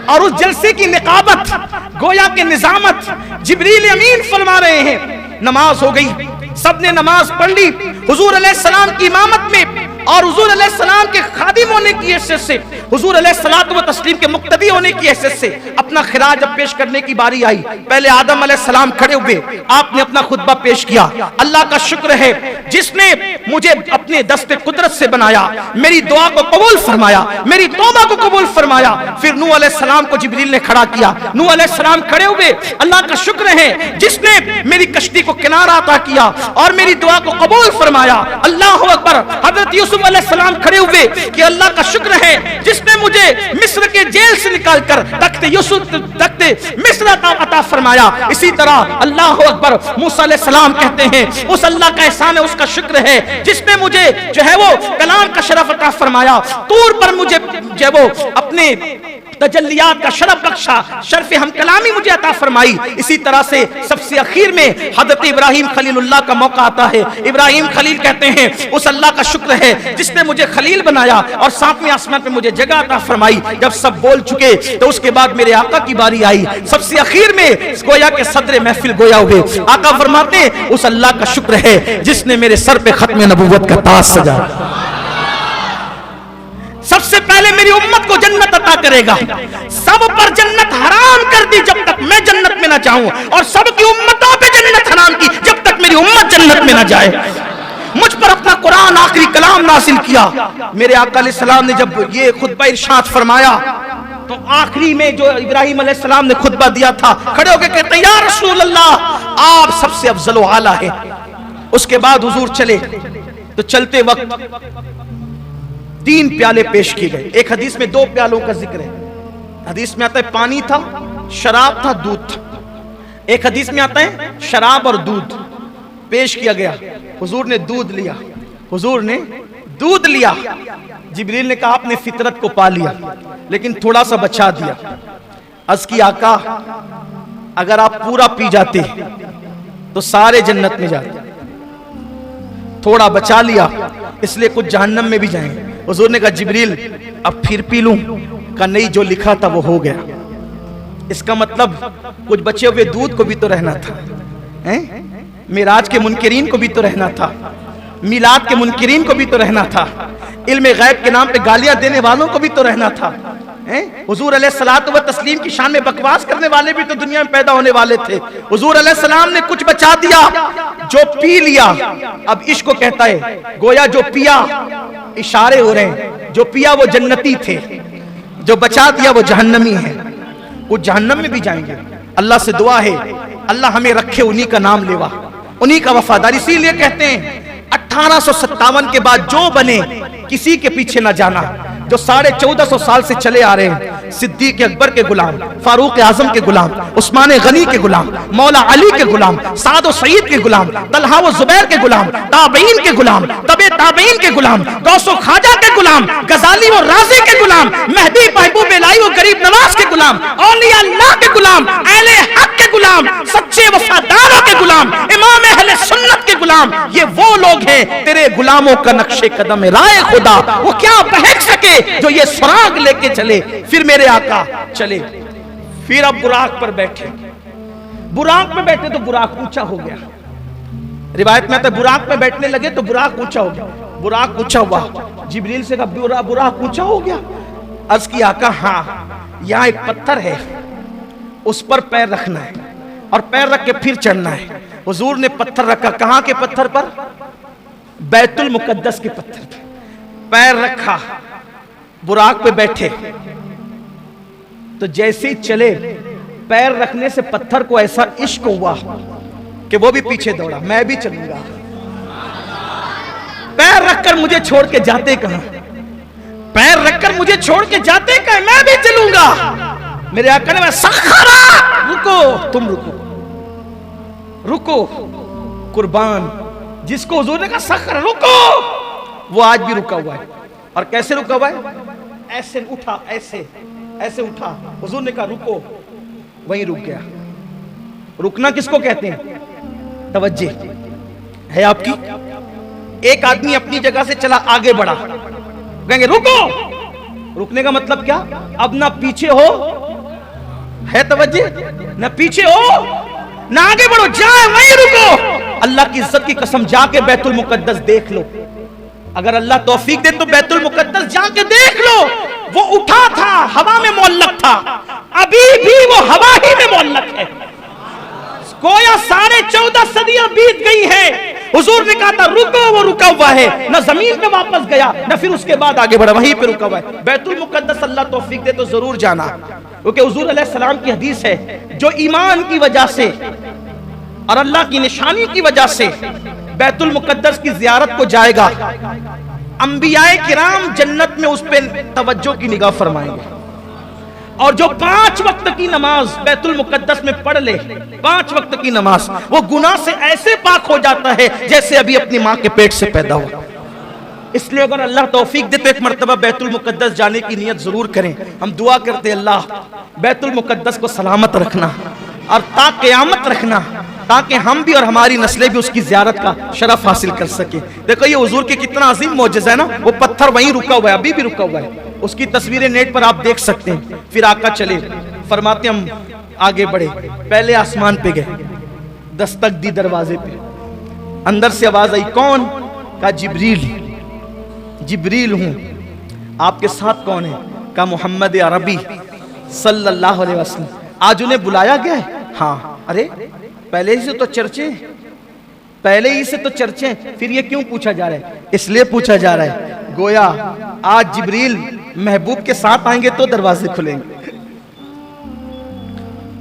और उस जलसे की निकाबत, गोया के निजामत जिब्रील अमीन फरमा रहे हैं। नमाज हो गई, सबने नमाज पढ़ ली हुजूर अलैहिस्सलाम की इमामत में, और हुजूर अलैहिस्सलाम के खादिम होने की हैसियत से, हुजूर अलैहिस्सलातु व तस्लीम के मुक्तदी होने की हैसियत से अपना खिराज जब पेश करने की बारी आई, पहले आदम अलैहिस्सलाम खड़े हुए, आपने अपना खुतबा पेश किया। अल्लाह का शुक्र है जिसने मुझे अपने दस्ते कुदरत से बनाया, मेरी दुआ को कबूल फरमाया, मेरी तौबा को कबूल फरमाया। फिर नूह अलैहिस्सलाम को जिब्रील ने खड़ा किया, नूह अलैहिस्सलाम खड़े हुए। अल्लाह का शुक्र है जिसने मेरी कश्ती को किनारा अता किया और मेरी दुआ को कबूल फरमाया। अल्लाह अकबर। हजरत यूसुफ अलैहिस्सलाम खड़े हुए कि अल्लाह का शुक्र है जिसने मुझे मिस्र के जेल से निकालकर तख्ते यूसुफ तख्ते मिस्र अता फरमाया। इसी तरह अल्लाह अकबर। मूसा अलैहिस्सलाम कहते हैं उस अल्लाह का एहसान है, उसका शुक्र है जिसने मुझे जो है वो कलाम का शरफ अता फरमाया। तूर पर मुझे जो है वो अपने तजल्लियात का शरफ बख्शा, शर्फ हम कलामी मुझे अता फरमाई। इसी तरह से सबसे आखिर में हजरत इब्राहिम खलीलुल्लाह का मौका आता है। इब्राहिम खलील कहते हैं उस अल्लाह का शुक्र है जिसने मुझे खलील बनाया और सातवें आसमान पे मुझे जगह अता फरमाई। जब सब बोल चुके तो उसके बाद मेरे आका की बारी आई। सबसे आखिर में गोया के सदर महफिल गोया हुए आका फरमाते उस अल्लाह का शुक्र है जिसने मेरे सर पे खत्म नबूवत का ताज सजाया। सबसे पहले मेरी उम्मत को जन्नत अता करेगा। सब पर जन्नत हराम कर दी जब तक मैं जन्नत में ना जाऊं, और सबकी उम्मतों पे जन्नत हराम की जब तक मेरी उम्मत जन्नत में ना जाए। मुझ पर अपना कुरान आखिरी कलाम नासिल किया। मेरे आका अलैहिस्सलाम ने जब ये खुतबा इरशाद फरमाया तो आखिरी में जो इब्राहिम अलैहिस्सलाम ने खुतबा दिया था, खड़े होकर कहते हैं या रसूल अल्लाह आप सबसे अफजल व आला है। उसके बाद हुजूर चले तो चलते वक्त 3 प्याले पेश किए गए। एक हदीस में 2 प्यालों का जिक्र है। हदीस में आता है पानी था, शराब था, दूध था। एक हदीस में आता है शराब और दूध पेश किया गया। हुजूर ने दूध लिया, हुजूर ने दूध लिया। जिब्रील ने कहा आपने फितरत को पा लिया लेकिन थोड़ा सा बचा दिया। अर्ज़ की आका अगर आप पूरा पी जाते तो सारे जन्नत में जाते, थोड़ा बचा लिया इसलिए कुछ जहन्नम में भी जाएंगे। हुजूर ने कहा जिब्रील अब फिर पी लूं? का नहीं, जो लिखा था वो हो गया। इसका मतलब कुछ बचे हुए दूध को भी तो रहना था, मिराज के मुनकिरीन को भी तो रहना था, मिलाद के मुनकिरीन को भी तो रहना था, इल्म गैब के नाम पे गालियां देने वालों को भी तो रहना था। हुजूर अलैहिस्सलातु व तस्लीम की शान में बकवास करने वाले भी तो दुनिया में पैदा होने वाले थे। हुजूर अलैहिस्सलाम ने कुछ बचा दिया, जो पी लिया। अब इश्क को कहता है गोया जो पिया, इशारे हो रहे हैं, जो पिया वो जन्नती थे, जो बचा दिया वो जहन्नमी है। वो जहन्नम में भी जाएंगे। अल्लाह से दुआ है अल्लाह हमें रखे उन्हीं का नाम लेवा, उन्हीं का वफादार। इसीलिए कहते हैं 1857 के बाद जो बने किसी के पीछे ना जाना। जो 1450 साल से चले आ रहे हैं, सिद्दीक अकबर के गुलाम, फारूक आजम के गुलाम, उस्मान गनी के गुलाम, मौला अली के गुलाम, साद व सईद के गुलाम, तलहा व जुबैर के गुलाम, ताबईन के गुलाम, तबे ताबईन के गुलाम, गौसो खाजा के गुलाम, गजाली व राजी के गुलाम, मेहदी महबूब इलाही व गरीब नवाज के गुलाम, औलिया अल्लाह के गुलाम, अहले हक के गुलाम, सच्चे वफादारों के गुलाम, इमाम अहले सुन्नत के गुलाम। ये वो लोग हैं तेरे गुलामों का नक्शे कदम राय खुदा, वो क्या बहक सके जो ये सुराग लेके चले। फिर मेरे आका चले, फिर अब बुराक पर बैठे। बुराक में बैठे तो बुराक ऊंचा हो गया। रिवायत में आता है बुराक में बैठने लगे तो बुराक ऊंचा हो गया। बुराक ऊंचा हुआ, जिब्रील से कहा बुराक ऊंचा हो गया। अर्ज की आका हाँ, यहाँ एक पत्थर है, उस पर पैर रखना है और पैर रख के फिर चढ़ना है। हुजूर ने पत्थर रखा। कहाँ के पत्थर पर? बैतुल मुकद्दस के पत्थर पर पैर रखा। बुराक पे बैठे तो जैसे ही चले, पैर रखने से पत्थर को ऐसा इश्क हुआ कि वो भी पीछे दौड़ा, मैं भी चलूंगा। पैर रखकर मुझे छोड़ के जाते कहां? पैर रखकर मुझे छोड़ के जाते कहां? मैं भी चलूंगा। मेरे आका ने सखरा, रुको, तुम रुको, रुको। कुर्बान जिसको हुजूर ने कहा सखरा, रुको, वो आज भी रुका हुआ है। और कैसे रुका हुआ है? ऐसे उठा, ऐसे ऐसे उठा। हुजूर ने कहा रुको, वहीं रुक गया। रुकना किसको कहते हैं? तवज्जे है आपकी। एक आदमी अपनी जगह से चला, आगे बढ़ा, कहेंगे रुको। रुकने का मतलब क्या? अब ना पीछे हो, है तवज्जे, ना पीछे हो ना आगे बढ़ो, जाए वहीं रुको। अल्लाह की इज्जत की कसम, जाके बैतुल मुकद्दस देख लो। अगर अल्लाह तौफीक दे तो बैतुल मुकद्दस जाके देख लो, वो उठा था, हवा में मुअल्लक था, अभी भी वो हवा ही में मुअल्लक है। गोया 14.5 सदियां बीत गई हैं, हुजूर ने कहा था रुको, वो रुका हुआ है, न जमीन पे वापस गया न फिर उसके बाद आगे बढ़ा, वहीं पे रुका हुआ है। बैतुल मुकद्दस अल्लाह तौफीक दे तो जरूर जाना, क्योंकि हुजूर अलैहिस्सलाम की हदीस है, जो ईमान की वजह से और अल्लाह की निशानी की वजह से बैतुल मुकद्दस की जियारत को जाएगा, अंबियाए किराम जन्नत में उस पे तवज्जो की निगाह फरमाएंगे। और जो 5 वक्त की नमाज बैतुल मुकद्दस में पढ़ ले, 5 वक्त की नमाज, वो गुनाह से ऐसे पाक हो जाता है जैसे अभी अपनी माँ के पेट से पैदा हुआ। इसलिए अगर अल्लाह तौफीक दे तो एक मर्तबा बैतुल मुकद्दस जाने की नियत जरूर करें। हम दुआ करते अल्लाह बैतुल मुकद्दस को सलामत रखना और ता क़यामत रखना, ताकि हम भी और हमारी नस्लें भी उसकी ज़ियारत का शरफ हासिल कर सके। देखो ये हुजूर की कितना अजीम मौजज़ा है ना, वो पत्थर वहीं रुका हुआ है, अभी भी रुका हुआ है, उसकी तस्वीरें नेट पर आप देख सकते हैं। फिर आका चले, फरमाते हम आगे बढ़े, पहले आसमान पे गए, दस्तक दी दरवाजे पे, अंदर से आवाज आई, कौन? कहा जिब्रील। जिब्रील हूं, आपके साथ कौन है? कहा मोहम्मद अरबी सल्लल्लाहु अलैहि वसल्लम। आज उन्हें बुलाया गया है? हाँ। अरे पहले ही से तो चर्चे, पहले ही से तो चर्चे, फिर ये क्यों पूछा जा रहा है? इसलिए पूछा जा रहा है गोया आज जिब्रील महबूब के साथ आएंगे तो दरवाजे खुलेंगे।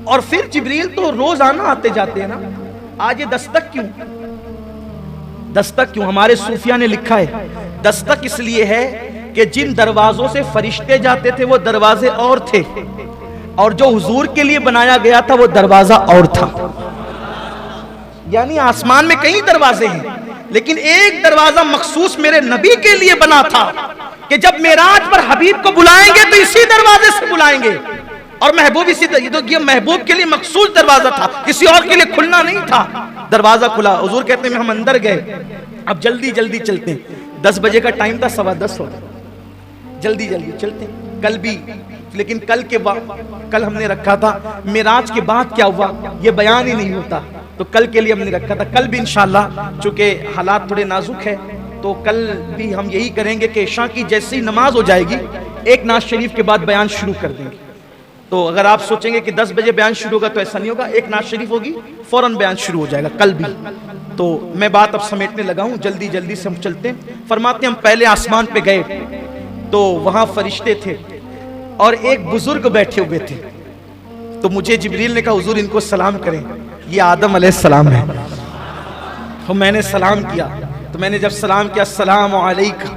और फिर जिब्रील तो रोज आना आते जाते हैं ना, आज ये दस्तक क्यों? दस्तक क्यों? हमारे सूफिया ने लिखा है दस्तक इसलिए है कि जिन दरवाजों से फरिश्ते जाते थे वो दरवाजे और थे, और जो हुजूर के लिए बनाया गया था वो दरवाजा और था। यानी आसमान में कई दरवाजे हैं, लेकिन एक दरवाजा मखसूस मेरे नबी के लिए बना था कि जब मेराज पर हबीब को बुलाएंगे तो इसी दरवाजे से बुलाएंगे, और महबूब इसी तो ये महबूब के लिए मखसूस दरवाजा था, किसी और के लिए खुलना नहीं था। दरवाजा खुला, हुजूर कहते हैं हम अंदर गए, अब जल्दी जल्दी चलते हैं, 10 बजे का टाइम था, 10:15 हो गया, जल्दी जल्दी चलते हैं। कल भी, लेकिन कल हमने रखा था मेराज के बाद क्या हुआ ये बयान ही नहीं होता, तो कल के लिए हमने रखा था। कल भी इंशाल्लाह, चूंकि हालात थोड़े नाजुक है, तो कल भी हम यही करेंगे कि इशा की जैसी नमाज हो जाएगी, एक नाज शरीफ के बाद बयान शुरू कर देंगे। तो अगर आप सोचेंगे कि 10 बजे बयान शुरू होगा, तो ऐसा नहीं होगा, एक नाज शरीफ होगी फौरन बयान शुरू हो जाएगा कल भी। तो मैं बात अब समेटने लगा हूँ, जल्दी जल्दी से हम चलते हैं। फरमाते हम पहले आसमान पे गए तो वहां फरिश्ते थे और एक बुजुर्ग बैठे हुए थे, तो मुझे जिब्रील ने कहा हुजूर इनको सलाम करें, ये आदम अलैहिस्सलाम है। तो मैंने सलाम किया, तो मैंने जब सलाम किया अस्सलाम अलैका,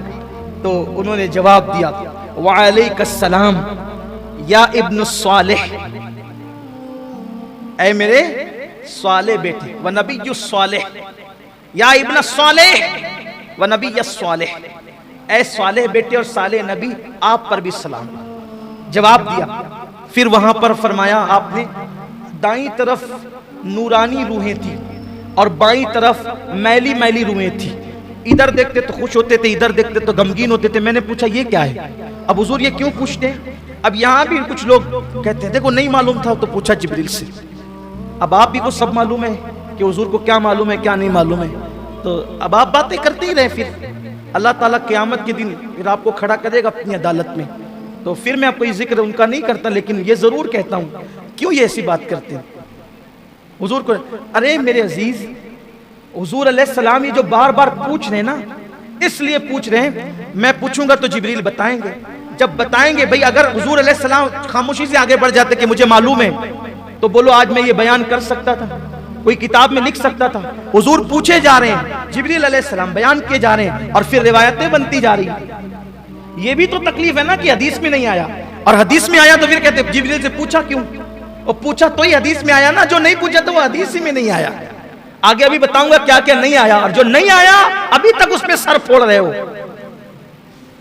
तो उन्होंने जवाब दिया वालैकुस्सलाम या इब्न सालेह, ऐ मेरे सालेह बेटे, व नबी सालेह, या इब्न सालेह व नबी सालेह, ऐ सालेह बेटे और सालेह नबी, आप पर भी सलाम। जवाब दिया। फिर वहां पर फरमाया आपने, दाईं तरफ नूरानी रूहें थी और बाईं तरफ मैली मैली रूहें थी, इधर देखते तो खुश होते थे, इधर देखते तो गमगीन होते थे। मैंने पूछा ये क्या है? अब हुजूर ये क्यों पूछते हैं? अब यहाँ भी कुछ लोग कहते हैं देखो नहीं मालूम था तो पूछा जिब्रील से। अब आप भी को सब मालूम है कि हुजूर को क्या मालूम है क्या नहीं मालूम है, तो अब आप बातें करते ही रहे। फिर अल्लाह ताला क़यामत के दिन फिर आपको खड़ा करेगा अपनी अदालत में, तो फिर मैं कोई जिक्र उनका नहीं करता, लेकिन ये जरूर कहता हूँ क्यों ये ऐसी बात करते हैं हुजूर को। अरे मेरे अजीज, हुजूर अलैहिस्सलाम ये जो बार बार पूछ रहे हैं ना, इसलिए पूछ रहे हैं। मैं पूछूंगा तो जिब्रील बताएंगे, जब बताएंगे भाई अगर हुजूर अलैहिस्सलाम खामोशी से आगे बढ़ जाते कि मुझे मालूम है, तो बोलो आज मैं ये बयान कर सकता था, कोई किताब में लिख सकता था। हुजूर पूछे जा रहे हैं, जिब्रील अलैहिस्सलाम बयान किए जा रहे हैं, और फिर रिवायतें बनती जा रही हैं। ये भी तो तकलीफ है ना कि हदीस में नहीं आया, और हदीस में आया तो फिर कहते जिब्रील से पूछा क्यों? और पूछा तो ही हदीस में आया ना, जो नहीं पूछा तो वो हदीस ही में नहीं आया। आगे अभी बताऊंगा क्या क्या नहीं आया, और जो नहीं आया अभी तक उस पर सर फोड़ रहे हो।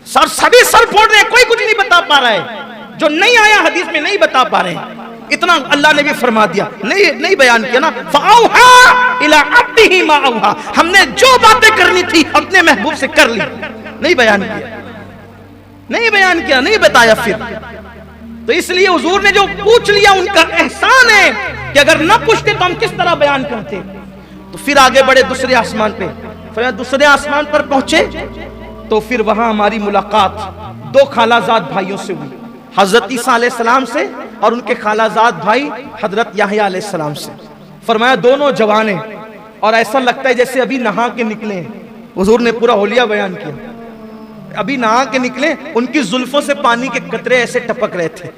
सर सभी सर फोड़ रहे हैं, कोई कुछ नहीं बता पा रहा है। जो नहीं आया हदीस में नहीं बता पा रहे हैं, इतना अल्लाह ने भी फरमा दिया, नहीं बयान किया ना। फ़अौहा इला अब्दिही मा औहा, हमने जो बातें करनी थी अपने महबूब से कर ली, नहीं बयान किया, नहीं बयान किया, नहीं बताया। फिर तो इसलिए हुजूर ने जो पूछ लिया उनका एहसान है कि अगर न पूछते तो हम किस तरह बयान करते। तो फिर आगे बढ़े दूसरे आसमान पे, फिर दूसरे आसमान पर पहुंचे तो फिर वहां हमारी मुलाकात दो खालाजाद भाइयों से हुई, हजरत ईसा अलैहिस्सलाम से और उनके खालाजाद भाई हजरत याहया अलैहिस्सलाम से। फरमाया दोनों जवान हैं और ऐसा लगता है जैसे अभी नहा के निकले हैं। हुजूर ने पूरा होलिया बयान किया, अभी नहा के निकले, उनकी जुल्फों से पानी के कतरे ऐसे टपक रहे थे,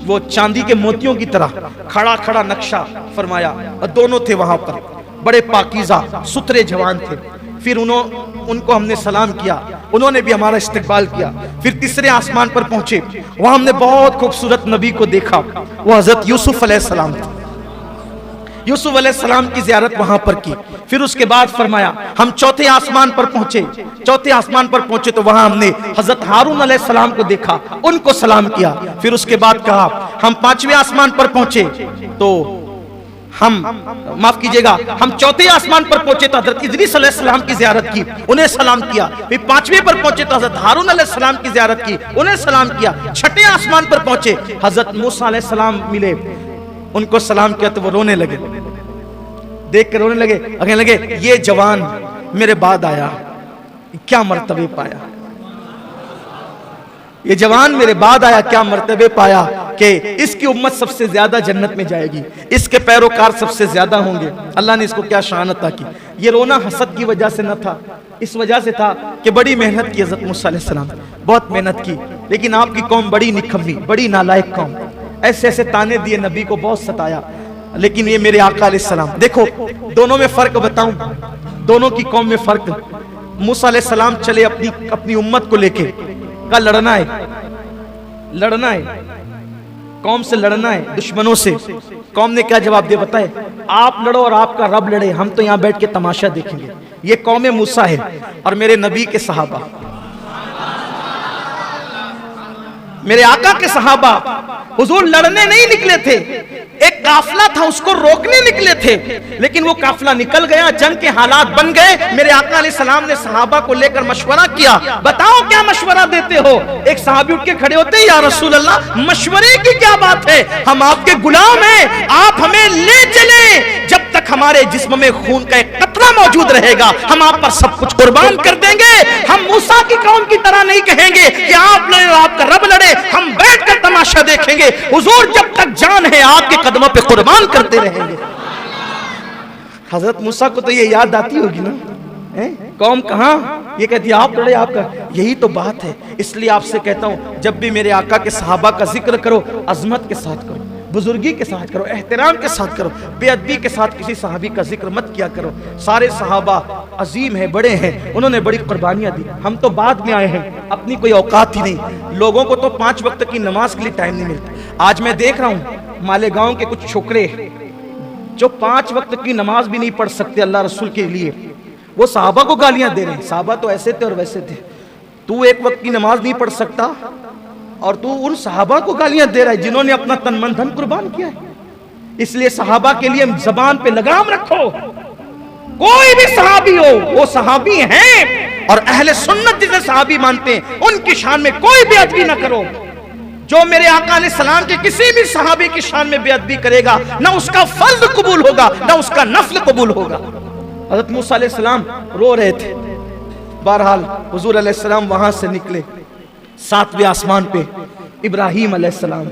वो चांदी के मोतियों की तरह खड़ा खड़ा नक्शा फरमाया। और दोनों थे वहां पर, बड़े पाकीज़ा सुथरे जवान थे। फिर उनको हमने सलाम किया, उन्होंने भी हमारा इस्तकबाल किया। फिर तीसरे आसमान पर पहुंचे, वहां हमने बहुत खूबसूरत नबी को देखा, वो हजरत यूसुफ अलैहिस्सलाम थे। यूसुफ अलैहिस्सलाम की ज़ियारत वहां पर की। फिर उसके बाद फरमाया हम चौथे आसमान पर पहुंचे। चौथे आसमान पर पहुंचे तो वहां हमने हजरत हारून अलैहिस्सलाम को देखा, उनको सलाम किया। फिर उसके बाद कहा हम पांचवें आसमान पर पहुंचे तो हम माफ कीजिएगा, हम चौथे आसमान पर पहुंचे तो हजरत इदरीस अलैहिस्सलाम की ज़ियारत की, उन्हें सलाम किया। फिर पांचवें पर पहुंचे तो हजरत हारून अलैहिस्सलाम की ज़ियारत की, उन्हें सलाम किया। छठे आसमान पर पहुंचे, हजरत मूसा अलैहिस्सलाम मिले, उनको सलाम किया तो वो रोने लगे, देख कर रोने लगे, कहने लगे ये जवान मेरे बाद आया, क्या मर्तबे पाया, ये जवान मेरे बाद आया, क्या मर्तबे पाया कि इसकी उम्मत सबसे ज्यादा जन्नत में जाएगी, इसके पैरोकार सबसे ज्यादा होंगे। अल्लाह ने इसको क्या शान अता की। ये रोना हसद की वजह से न था, इस वजह से था कि बड़ी मेहनत की हज़रत मूसा अलैहिस्सलाम, बहुत मेहनत की, लेकिन आपकी कौम बड़ी निकम्मी, बड़ी नालायक कौम, ऐसे ऐसे ताने दिए, नबी को बहुत सताया। लेकिन ये मेरे आका अलैहिस्सलाम, देखो दोनों में फर्क बताऊं, दोनों की कौम में फर्क। मूसा अलैहिस्सलाम चले अपनी उम्मत को लेके, का लड़ना है, लड़ना है, कौम से लड़ना है, दुश्मनों से। कौम ने क्या जवाब दिया बताए, आप लड़ो और आपका रब लड़े, हम तो यहां बैठ के तमाशा देखेंगे। ये कौम मूसा है और मेरे नबी के सहाबा, मेरे आका के सहाबा हुजूर लड़ने नहीं निकले थे, एक काफिला था उसको रोकने निकले थे, लेकिन वो काफिला निकल गया, जंग के हालात बन गए। मेरे आका अलैहिस्सलाम ने सहाबा को लेकर मशवरा किया, बताओ क्या मशवरा देते हो। एक सहाबी उठ के खड़े होते हैं, या रसूल अल्लाह मशवरे की क्या बात है, हम आपके गुलाम हैं, आप हमें ले चले, जब तक हमारे जिस्म में खून का एक कतरा मौजूद रहेगा हम आप पर सब कुछ कुर्बान कर देंगे। हम मूसा की कौम की तरह नहीं कहेंगे कि आप लड़े और आपका रब लड़े, हम बैठकर तमाशा देखेंगे। हुजूर जब तक जान है आपके कदमों पे कुर्बान करते रहेंगे। हजरत मूसा को तो ये याद आती होगी ना, कौम कहां, ये कहती है आप लड़े आपका, यही तो बात है। इसलिए आपसे कहता हूं जब भी मेरे आका के सहाबा का जिक्र करो अजमत के साथ करो, बुजुर्गी के साथ करो, एहतराम के साथ करो, बेअदबी के साथ किसी सहाबी का जिक्र मत किया करो। सारे सहाबा अजीम है, बड़े हैं, उन्होंने बड़ी कुर्बानियां दी, हम तो बाद में आए हैं, अपनी कोई औकात ही नहीं। लोगों को तो 5 वक्त की नमाज के लिए टाइम नहीं मिलता। आज मैं देख रहा हूं मालेगांव के कुछ छोकरे जो 5 वक्त की नमाज भी नहीं पढ़ सकते अल्लाह रसूल के लिए, वो सहाबा को गालियां दे रहे हैं, सहाबा तो ऐसे थे और वैसे थे, तू 1 वक्त की नमाज नहीं पढ़ सकता और तू उन सहाबा को गालियां दे रहा है जिन्होंने अपना तन मन धन कुर्बान किया है। इसलिए सहाबा के लिए जबान पे लगाम रखो, कोई भी सहाबी हो वो सहाबी हैं और अहले सुन्नत जिसे सहाबी मानते हैं उनकी शान में कोई बेअदबी ना करो। जो मेरे आका अलैहिस्सलाम के किसी भी सहाबी की शान में बेअदबी करेगा ना उसका फर्ज कबूल होगा ना उसका नफल कबूल होगा। हज़रत मूसा अलैहिस्सलाम रो रहे थे। बहरहाल हुजूर अलैहिस्सलाम वहां से निकले, 7वें आसमान पे इब्राहीम अलैहिस्सलाम,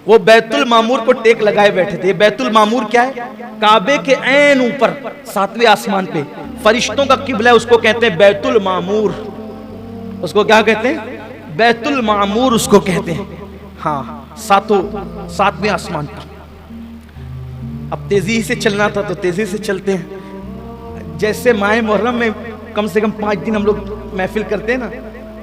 वो बैतुल मामूर को टेक लगाए बैठे थे। बैतुल मामूर क्या है, काबे के ऐन ऊपर 7वें आसमान पे फरिश्तों का किबला है, उसको कहते हैं बैतुल मामूर। उसको क्या कहते हैं, बैतुल मामूर उसको कहते हैं। हाँ, 7वें आसमान पर। अब तेजी से चलना था तो तेजी से चलते हैं। जैसे माह मुहर्रम में कम से कम 5 दिन हम लोग महफिल करते हैं ना,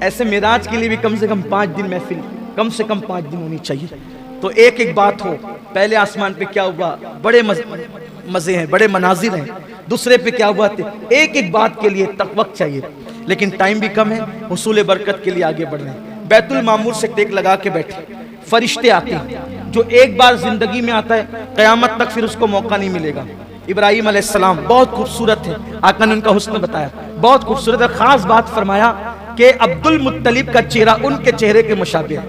ऐसे मेराज के लिए भी कम से कम 5 दिन महफिल, कम से कम 5 दिन होनी चाहिए। तो एक एक बात हो, पहले आसमान पे क्या हुआ, बड़े मजे हैं, बड़े मनाजिर हैं। दूसरे पे क्या हुआ, एक एक बात के लिए तक वक्त चाहिए, लेकिन टाइम भी कम है, हुसूल बरकत के लिए आगे बढ़ रहे हैं। बैतुल मामूर से टेक लगा के बैठे, फरिश्ते आते हैं, जो एक बार जिंदगी में आता है क़यामत तक फिर उसको मौका नहीं मिलेगा। इब्राहीम अलैहिस्सलाम बहुत खूबसूरत है, आका ने उनका हुस्न बताया, बहुत खूबसूरत है। खास बात फरमाया कि अब्दुल मुत्तलिब का चेहरा उनके चेहरे के मुशाबिह है,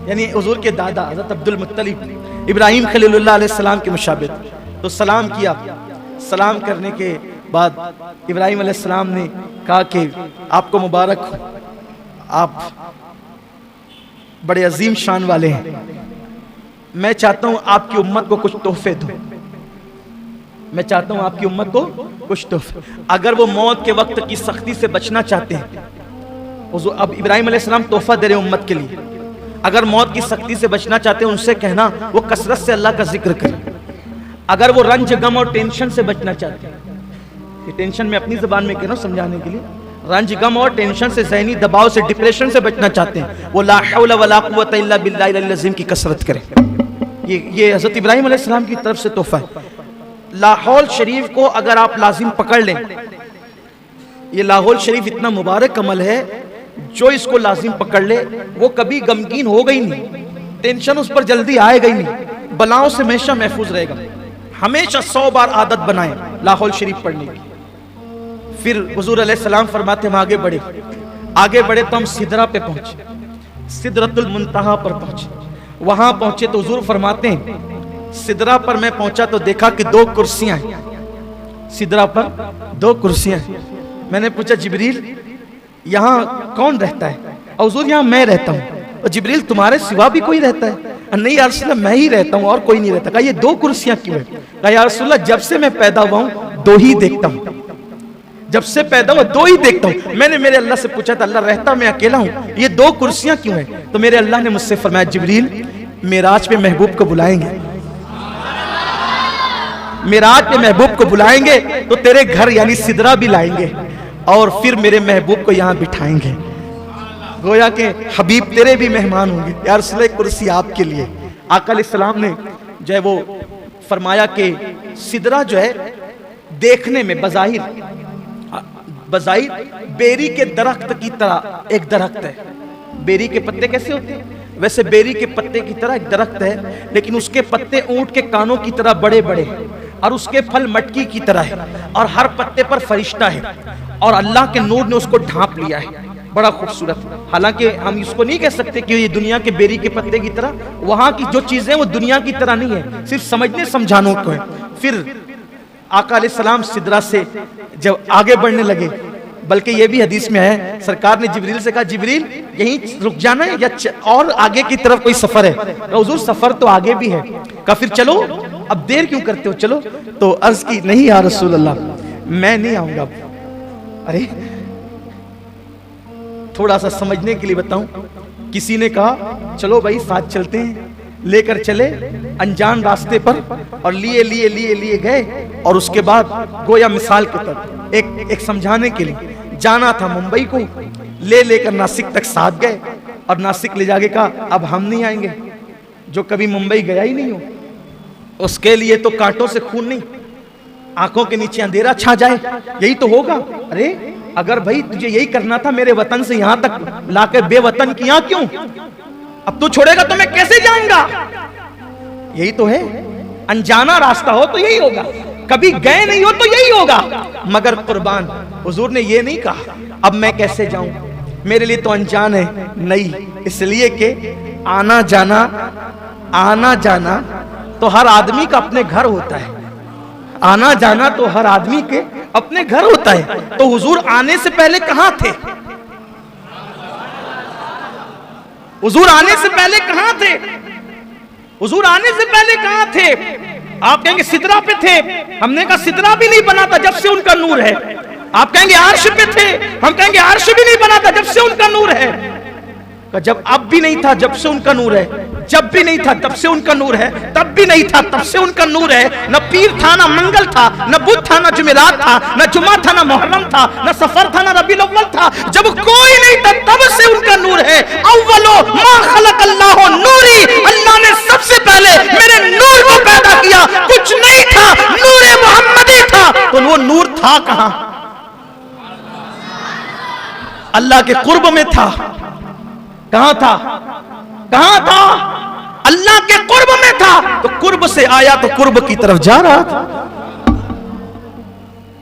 यानी हुजूर के दादा हज़रत अब्दुल मुत्तलिब इब्राहीम खलीलुल्लाह अलैहिस्सलाम के मुशाबिह। तो सलाम किया, सलाम करने के बाद इब्राहिम अलैहिस्सलाम ने कहा कि आपको मुबारक हो, आप बड़े अजीम शान वाले हैं, मैं चाहता हूं आपकी उम्मत को कुछ तोहफे दूं, मैं चाहता हूं आपकी उम्मत को कुछ तोहफे। अगर वो मौत के वक्त की सख्ती से बचना चाहते हैं, अब इब्राहिम अलैहिस्सलाम तोहफा दे रहे हैं उम्मत के लिए, अगर मौत की सख्ती से बचना चाहते हैं उनसे कहना वो कसरत से अल्लाह का जिक्र करें। अगर वो रंज गम और टेंशन से बचना चाहते हैं, ये टेंशन में अपनी जुबान में कह रहा हूं समझाने के लिए, रंज गम और टेंशन से, ज़हनी दबाव से, डिप्रेशन से बचना चाहते हैं, वो ला हौला वला कुव्वता इल्ला बिल्लाहिल अज़ीम की कसरत करें। ये हज़रत इब्राहिम अलैहिस्सलाम की तरफ से तोहफा है। लाहौल शरीफ को अगर आप लाजिम पकड़ लें, ये लाहौल शरीफ इतना मुबारक अमल है, जो इसको लाजिम पकड़ ले वो कभी गमगीन होगा ही नहीं, टेंशन उस पर जल्दी आएगा ही नहीं, बलाओं से हमेशा महफूज रहेगा। हमेशा 100 बार आदत बनाएं लाहौल शरीफ पढ़ने की। फिर हुजूर अलैहिस्सलाम फरमाते हम आगे बढ़े तो हम सिदरा पे पहुंचे, सिदरतुल मुंतहा पर पहुंचे। वहां पहुंचे तो हुजूर फरमाते हैं सिदरा पर मैं पहुंचा तो देखा कि 2 कुर्सियां हैं, सिदरा पर 2 कुर्सियां हैं। मैंने पूछा जिब्रील यहाँ कौन रहता है? और हुजूर यहाँ मैं रहता हूँ। और जिब्रील तुम्हारे सिवा भी कोई रहता है? नहीं या रसूल अल्लाह मैं ही रहता हूँ और कोई नहीं रहता। कहा ये 2 कुर्सियां क्यों है? कहा या रसूल अल्लाह जब से मैं पैदा हुआ हूँ 2 ही देखता हूँ, जब से पैदा हुआ 2 ही देखता हूँ। मैंने मेरे अल्लाह से पूछा था अल्लाह रहता मैं अकेला हूँ, ये 2 कुर्सियां क्यों है? तो मेरे अल्लाह ने मुझसे फरमाया जिब्रील मेराज पे महबूब को बुलाएंगे, मेराज पे महबूब को बुलाएंगे तो तेरे घर यानी सिदरा भी लाएंगे और फिर मेरे महबूब को यहाँ बिठाएंगे, गोया के हबीब तेरे भी मेहमान होंगे। यार रसूल कुर्सी आपके लिए। आका अलैहिस्सलाम ने जो है वो फरमाया कि सिदरा जो है देखने में बज़ाहिर बेरी के दरख्त की तरह एक दरख्त है। बेरी के पत्ते कैसे होते हैं? वैसे बेरी के पत्ते की तरह एक दरख्त है, लेकिन उसके पत्ते ऊंट के कानों की तरह बड़े बड़े और उसके फल मटकी की तरह है और हर पत्ते पर फरिश्ता है और अल्लाह के नूर ने उसको ढांप लिया है, बड़ा खूबसूरत। हालांकि हम इसको नहीं कह सकते कि ये दुनिया के बेरी के पत्ते की तरह, वहां की जो चीजें वो दुनिया की तरह नहीं है, सिर्फ समझने समझाने को है। फिर आका अलैहिस्सलाम सिदरा से जब आगे बढ़ने लगे, बल्कि ये भी हदीस में है सरकार ने जिब्रील से कहा जिब्रील यहीं रुक जाना है या और आगे की तरफ कोई सफर है? हुजूर सफर तो आगे भी है। कहा फिर चलो, अब देर क्यों करते हो, चलो। तो अर्ज की नहीं या रसूल अल्लाह मैं नहीं आऊंगा। अरे थोड़ा सा समझने के लिए बताऊं, किसी ने कहा चलो भाई साथ चलते हैं, लेकर चले अनजान रास्ते पर और लिए गए और उसके बाद गोया मिसाल के तौर एक समझाने के लिए जाना था मुंबई को, लेकर नासिक तक साथ गए और नासिक ले जाके कहा अब हम नहीं आएंगे, जो कभी मुंबई गया ही नहीं हो उसके लिए तो कांटों से खून नहीं, आंखों के नीचे अंधेरा छा जाए यही तो होगा। अरे अगर भाई तुझे यही करना था मेरे वतन से यहां तक लाकर बेवतन किया क्यों? अब तू छोड़ेगा तो मैं कैसे जाऊंगा? यही तो है, अनजाना रास्ता हो तो यही होगा, कभी गए नहीं हो तो यही होगा। मगर कुर्बान हुजूर ने ये नहीं कहा अब मैं कैसे जाऊं, मेरे लिए तो अनजान है, नहीं, इसलिए कि आना जाना तो हर आदमी का अपने घर होता है, आना जाना तो हर आदमी के अपने घर होता है। तो हुजूर आने से पहले कहां थे? हुजूर आने से पहले कहां थे? हुजूर आने से पहले कहां थे? आप कहेंगे सिदरा पे थे, हमने कहा सिदरा भी नहीं बना था जब से उनका नूर है। आप कहेंगे अर्श पे थे, हम कहेंगे अर्श भी नहीं बना था जब से उनका नूर है। जब अब भी नहीं था जब से उनका नूर है, जब भी नहीं था तब से उनका नूर है, तब भी नहीं था तब से उनका नूर है। न पीर था, न मंगल था, न बुध था, न जुमेरात था, न जुमा था, न मुहर्रम था, न सफर था, न रबीउल अव्वल था। जब कोई नहीं था तब से उनका नूर है। अव्वलो मा खलक़ल्लाहु नूरी, अल्लाह ने सबसे पहले मेरे नूर को पैदा किया, कुछ नहीं था, नूरे मोहम्मदी था। तो वो नूर था कहां? अल्लाह के कुर्ब में था। कहां था? कहां था? अल्लाह के कुर्ब में था। तो कुर्ब से आया तो कुर्ब की तरफ जा रहा था,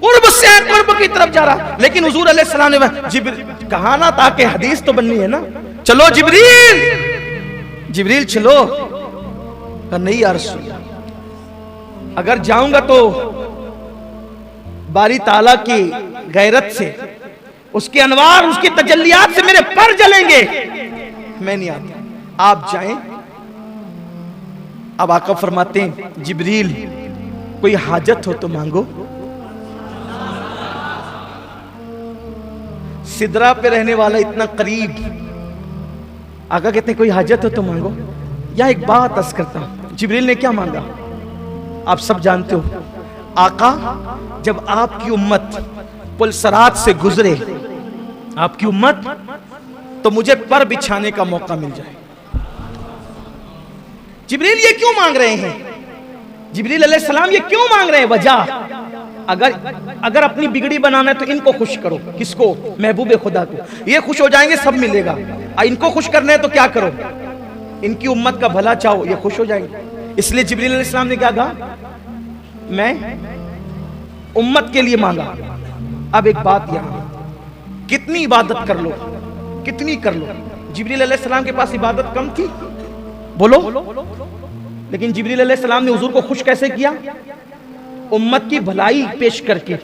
कुर्ब से कुर्ब की तरफ जा रहा। लेकिन हुजूर अलैहिस्सलाम ने जिब्रील कहा ना था कि हदीस तो बननी है ना, चलो जिब्रील, जिब्रील चलो। नहीं यार रसूल, अगर जाऊंगा तो बारी ताला की गैरत से, उसके अनवार, उसकी तजल्लियात से मेरे पर जलेंगे, मैं नहीं आता, आप जाएं। अब आका फरमाते हैं, जिब्रील कोई हाजत हो तो मांगो। सिदरा पे रहने वाला इतना करीब, आका कहते हैं कोई हाजत हो तो मांगो। या एक बात अर्ज करता हूं, जिब्रील ने क्या मांगा आप सब जानते हो। आका जब आपकी उम्मत पुलसरात से गुजरे, आपकी उम्मत, तो मुझे पर बिछाने का मौका मिल जाए। जिब्रील ये क्यों मांग रहे हैं? जिब्रील अलैहिस्सलाम ये क्यों मांग रहे हैं? वजह, अगर अपनी बिगड़ी बनाना है तो इनको खुश करो। किसको? महबूब खुदा को। ये खुश हो जाएंगे, सब मिलेगा। इनको खुश करना है तो क्या करो? इनकी उम्मत का भला चाहो, ये खुश हो जाएंगे। इसलिए जिब्रील अलैहिस्सलाम ने क्या कहा? मैं उम्मत के लिए मांगा। अब एक बात यहां, कितनी इबादत कर लो, कितनी कर लो, जिब्रील अलैहिस्सलाम के पास इबादत कम थी? बोलो। लेकिन जिब्रील अलैहिस्सलाम ने हुजूर को खुश कैसे किया? उम्मत की भलाई पेश करके।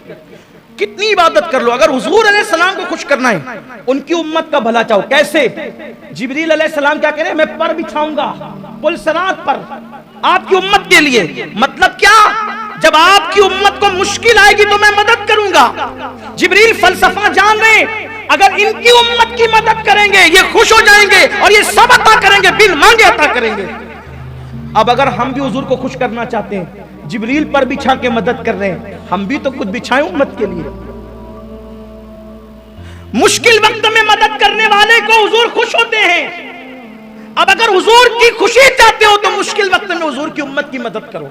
कितनी इबादत कर लो, अगर हुजूर अलैहिस्सलाम को खुश करना है, उनकी उम्मत का भला चाहो, कैसे? जिब्रील अलैहिस्सलाम क्या कह रहे हैं? मैं पर बिछाऊंगा पुलसरात पर आपकी उम्मत के लिए। मतलब क्या? जब आपकी उम्मत को मुश्किल आएगी तो मैं मदद करूंगा। जिब्रील फलसफा जान रहे हैं, अगर इनकी उम्मत की मदद करेंगे ये खुश हो जाएंगे और ये सब अता करेंगे, बिन मांगे अता करेंगे। अब अगर हम भी हुजूर को खुश करना चाहते हैं, जिब्रील पर बिछा के मदद कर रहे हैं, हम भी तो कुछ बिछाएं उम्मत के लिए। मुश्किल वक्त में मदद करने वाले को हुजूर खुश होते हैं। अब अगर हुजूर की खुशी चाहते हो तो मुश्किल वक्त में हुजूर की उम्मत की मदद करो।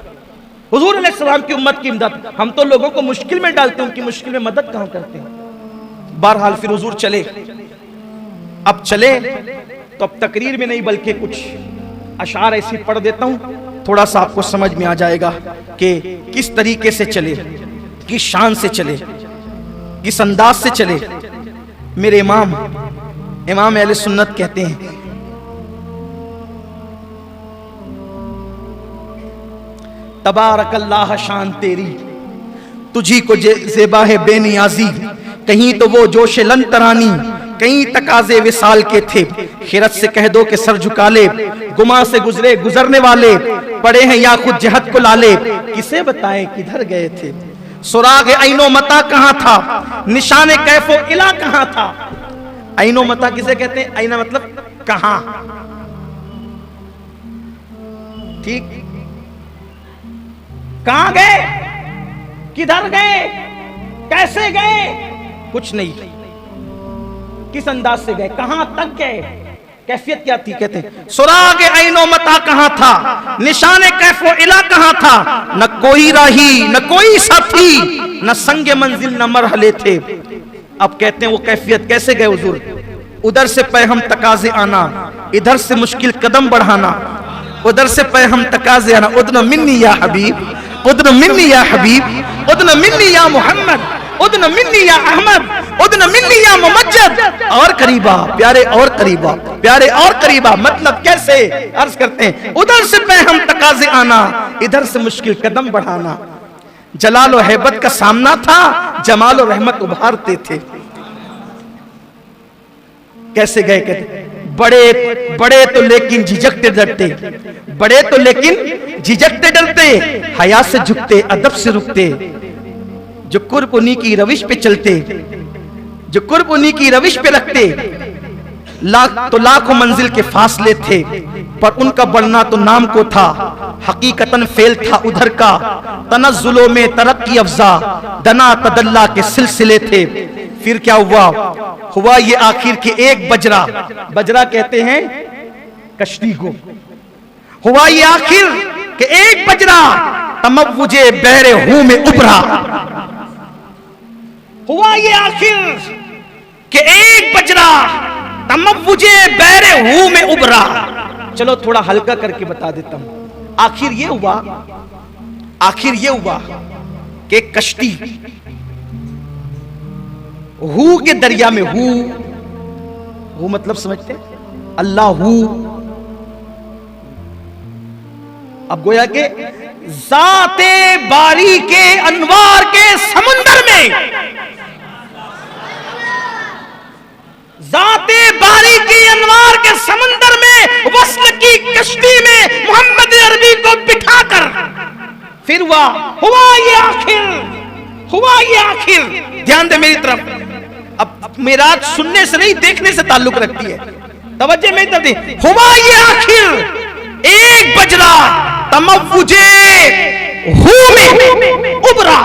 हुजूर अलैहिस्सलाम की उम्मत की मदद, हम तो लोगों को मुश्किल में डालते हैं, उनकी मुश्किल में मदद कहां करते हैं। बहरहाल फिर हुजूर चले। अब चले तो अब तकरीर में नहीं बल्कि कुछ अशार ऐसी पढ़ देता हूं, थोड़ा सा आपको समझ में आ जाएगा कि किस तरीके से चले, किस शान से चले, किस अंदाज से चले। मेरे इमाम अहले सुन्नत कहते हैं, तबारकल्लाह शान तेरी, तुझी को ज़ेबा है बेनियाजी, कहीं तो वो जोशे लन तरानी, कहीं तकाजे विसाल के थे। खिरत से कह दो कि सर झुका ले, गुमा से गुजरे गुजरने वाले, पड़े हैं या खुद जहद को लाले, किसे बताएं किधर गए थे। सुराग ऐनो मता कहाँ था, निशाने कैफो इला कहाँ था। ऐनो मता किसे कहते हैं? ऐना मतलब कहाँ, ठीक। कहां गए, किधर गए, कैसे गए, कुछ नहीं। किस अंदाज से गए, कहां तक गए, कैफियत क्या थी? कहते हैं सुराग ऐनो मता कहां था, निशाने कैफो इला कहां था, न कोई राही न कोई साथी, न संगे मंजिल न मरहले थे। अब कहते हैं वो कैफियत कैसे गए हुजूर? उधर से पैहम तकाजे आना, इधर से मुश्किल कदम बढ़ाना, उधर से पैहम तकाजे आना। उदन मिन्नी या हबीब, उदन मिन्नी या हबीब, उदन मिन्नी या मोहम्मद, उदन मिन्नी या अहमद, उदन मिन्नी या मुमज्जद। और करीबा प्यारे, और करीबा प्यारे, और करीबा। मतलब कैसे? अर्ज करते हैं उधर से पैहम तकाजे आना, इधर से मुश्किल कदम बढ़ाना। जलाल और हैबत का सामना था, जमाल और रहमत उभारते थे। कैसे गए? कहते बड़े बड़े तो लेकिन झिझकते डरते, बड़े तो लेकिन झिझकते डरते, हया से झुकते अदब से रुकते, जो कुर्ब उन्हीं की रविश पे चलते, जो कुर्ब उन्हीं की रविश पे रखते। लाखों मंजिल के फासले थे, पर उनका बढ़ना तो नाम को था, हकीकतन फेल था उधर का। तनज़्ज़ुलों में तरक्की अफ़ज़ा, दना तदल्ला के सिलसिले थे। फिर क्या हुआ? हुआ ये आखिर के एक बजरा, बजरा कहते हैं कश्ती को। हुआ ये आखिर के एक बजरा, तमव्वुजे बहरे हूं में उभरा। हुआ ये आखिर के एक बजरा, तमव्वुजे बहरे हूं में उभरा। चलो थोड़ा हल्का करके बता देता हूं। आखिर ये हुआ, आखिर ये हुआ कि कश्ती हू के दरिया में, हू मतलब समझते हैं? अल्लाह हू। अब गोया के जाते बारी के अनवार के समुंदर में अपने बारी के अनवार के समंदर में वस्ल की कश्ती में मोहम्मद अरबी को बिठाकर फिर हुआ ये आखिर। ध्यान दे मेरी तरफ, अब मेराज सुनने से नहीं देखने से ताल्लुक रखती है, तवज्जो मेरी तरफ दे। हुआ ये आखिर एक बजरा तमव्वुजे हू में उबरा,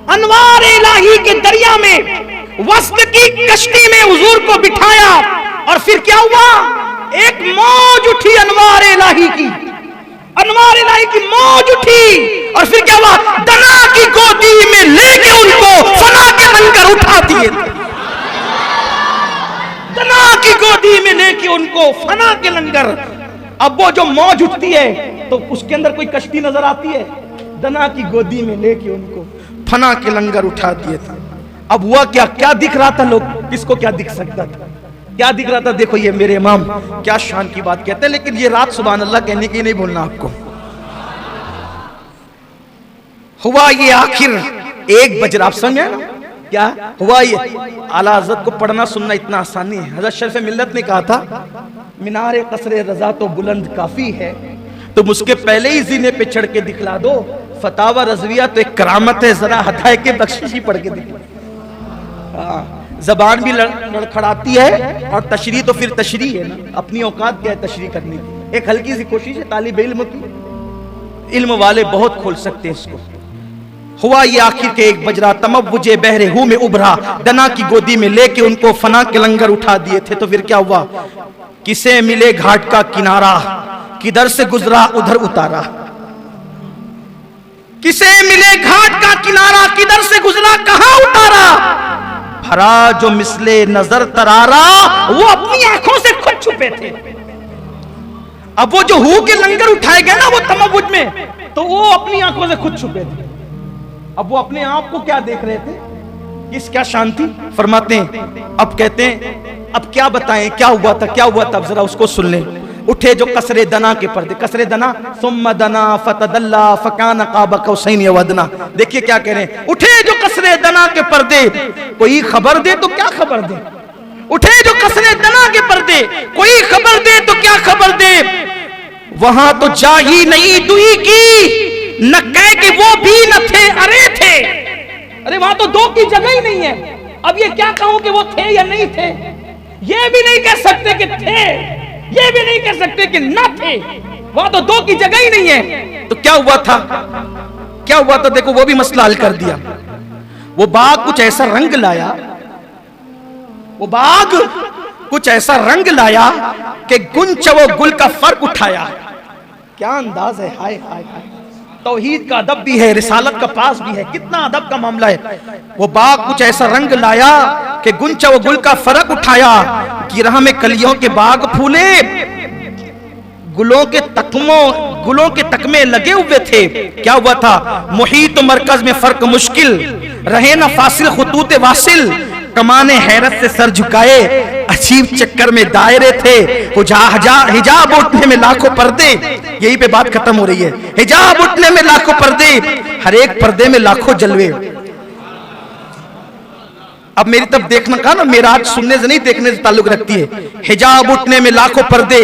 अनवार इलाही के दरिया में वस्ल की कश्ती में हुजूर को बिठाया और फिर क्या हुआ, एक मौज उठी अनवार इलाही की, अनवार इलाही की मौज उठी और फिर क्या हुआ, दना की गोदी में लेके उनको फना के लंगर उठा दिए, दना की गोदी में लेके उनको फना के लंगर। अब वो जो मौज उठती है तो उसके अंदर कोई कश्ती नजर आती है, दना की गोदी में लेके उनको फना के लंगर उठा दिए थे। अब हुआ क्या, क्या दिख रहा था, लोग किसको क्या दिख सकता था, क्या दिख रहा था? देखो ये मेरे इमाम क्या शान की बात कहते हैं, लेकिन ये रात सुभान अल्लाह कहने की नहीं भूलना आपको। हुआ ये आखिर एक बजरा, आप समझे ना क्या हुआ? ये आला हज़रत को पढ़ना सुनना इतना आसान नहीं है। हज़रत शरीफ मिल्लत ने कहा था, मीनारे कसरे रजा तो बुलंद काफी है, तुम उसके पहले ही जीने पे चढ़ के दिखला दो। फतावा रज़विया तो एक करामत है, जरा हटाए के बख्शिशी पढ़ के दिखला। जबान भी लड़खड़ाती है और तशरी तो फिर तशरी है ना, अपनी औकात क्या है तशरी करने की, एक हल्की सी कोशिश है तालिब इल्म की, इल्म वाले बहुत खोल सकते हैं इसको। हुआ ये आखिर के एक बजरा तमव्वुजे बहरे हू में उभरा, दना की गोदी में लेके उनको फना के लंगर उठा दिए थे। तो फिर क्या हुआ, किसे मिले घाट का किनारा, किधर से गुजरा उधर उतारा, किसे मिले घाट का किनारा, किधर से गुजरा कहां उतारा, भरा जो मिसले नजर तरारा, वो अपनी आंखों से खुद छुपे थे। अब वो जो हू के लंगर उठाए गए ना वो तमव्वुज में, तो वो अपनी आंखों से खुद छुपे थे। अब वो अपने आप को क्या देख रहे थे, किस क्या शांति फरमाते हैं। अब कहते हैं अब क्या बताएं क्या हुआ था, क्या हुआ था, अब जरा उसको सुन ले। उठे जो कसरे दना के पर्दे, कसरे दना सुम्मा दना फतदल्ला फकान काबा कौसैन वदना। देखिए क्या कह रहे हैं, उठे जो कसरे दना के पर्दे, कोई खबर दे तो क्या खबर दे, उठे जो कसरे दना के पर्दे, कोई खबर दे तो क्या खबर दे, वहां तो जा ही नहीं दुई की, न कह के वो भी न थे अरे थे। अरे वहां तो दो की जगह ही नहीं है, अब ये क्या कहूं कि वो थे या नहीं थे, ये भी नहीं कह सकते कि थे, ये भी नहीं कह सकते कि ना थे, वहां तो दो की जगह ही नहीं है। तो क्या हुआ था, क्या हुआ था, देखो वो भी मसला हल कर दिया। वो बाग कुछ ऐसा रंग लाया, वो बाग कुछ ऐसा रंग लाया कि गुंच वो गुल का फर्क उठाया। क्या अंदाज है, हाय हाय हाय, तौहीद का अदब भी है, रिसालत का पास भी है, कितना अदब का मामला है। वो बाग कुछ ऐसा रंग लाया कि गुंचा वो गुल का फर्क उठाया, गिरह में कलियों के बाग फूले, गुलों के तकमे लगे हुए थे। क्या हुआ था, मुहीत मरकज में फर्क मुश्किल, रहे ना फासिल खुतूत वासिल, कमाने हैरत से सर झुकाए, अजीब चक्कर में दायरे थे, हिजाब उठने में लाखों पर्दे। यही पे बात खत्म हो रही है, हिजाब उठने में लाखों पर्दे, हर एक पर्दे में लाखों जलवे। अब मेरी तरफ देखना कहा ना, मेराज सुनने से नहीं देखने से ताल्लुक रखती है। हिजाब उठने में लाखों पर्दे,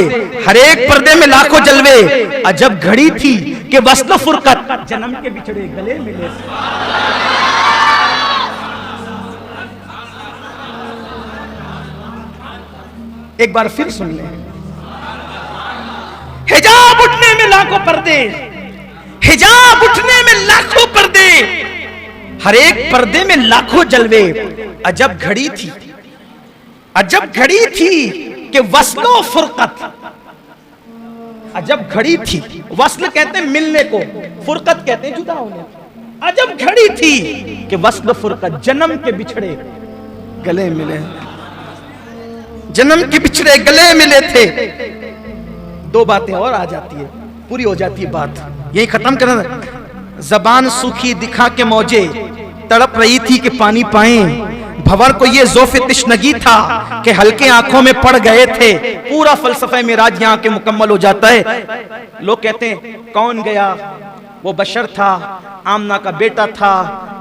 हर एक पर्दे में लाखों जलवे, अजब घड़ी थी कि वस्ल फुरकत, जन्म के बिछड़े गले मिले। एक बार फिर सुन ले, हिजाब उठने में लाखों पर्दे, हिजाब उठने में लाखों पर्दे, हर एक पर्दे में लाखों जलवे, अजब घड़ी थी, अजब घड़ी थी कि वस्लो फुरकत, अजब घड़ी थी। वस्ल कहते हैं मिलने को, फुरकत कहते हैं जुदा होने। अजब घड़ी थी कि वस्ल फुरकत, जन्म के बिछड़े गले मिले, जन्म के बिछड़े गले मिले थे। दो बातें और आ जाती है, पूरी हो जाती है बात, यही खत्म करना। जबान सूखी दिखा के मौजे, तड़प रही थी कि पानी पाए, भंवर को ये ज़ौफ़े तिश्नगी था कि हल्के आंखों में पड़ गए थे। पूरा फलसफा मेराज यहाँ के मुकम्मल हो जाता है। लोग कहते हैं कौन गया, वो बशर था, आमना का बेटा था,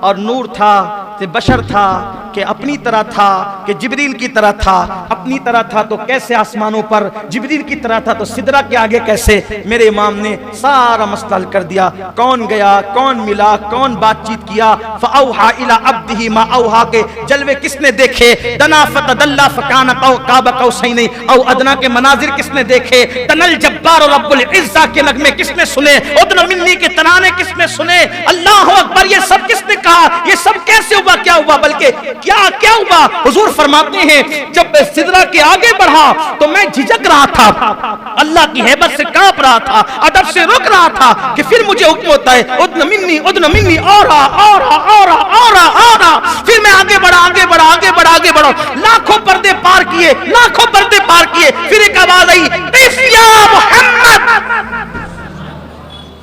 और नूर था, बशर था, कि अपनी तरह था, कि जिब्रील की तरह था। अपनी तरह था तो कैसे आसमानों पर, जिब्रील की तरह था तो सिदरा के आगे कैसे। मेरे इमाम ने सारा मसला हल कर दिया। कौन गया, कौन मिला, कौन बातचीत किया। फअौहा इला अब्दिही मा औहा के जलवे किसने देखे। दना फतदल्ला फकाना काबा कौसैनी औ अदना के मनाजिर किसने देखे। तनल जब्बार और रब्बुल इज्जा के नगमे किसने सुने। उदना मिन्नी के तराने किसने सुने। अल्लाह अकबर, ये सब किसने कहा। ये सब कैसे हुआ, क्या हुआ, बल्कि क्या क्या हुआ। हुजूर फरमाते हैं जब मैं सिदरा के आगे बढ़ा तो मैं झिझक रहा था, अल्लाह की हैबत से कांप रहा था, अदब से रुक रहा था कि फिर मुझे हुक्म होता है उदना मिन्नी और फिर मैं आगे बढ़ा, आगे बढ़ा, आगे बढ़ा, आगे बढ़ा। लाखों पर्दे पार किए, लाखों पर्दे पार किए। फिर एक आवाज आई, या मोहम्मद,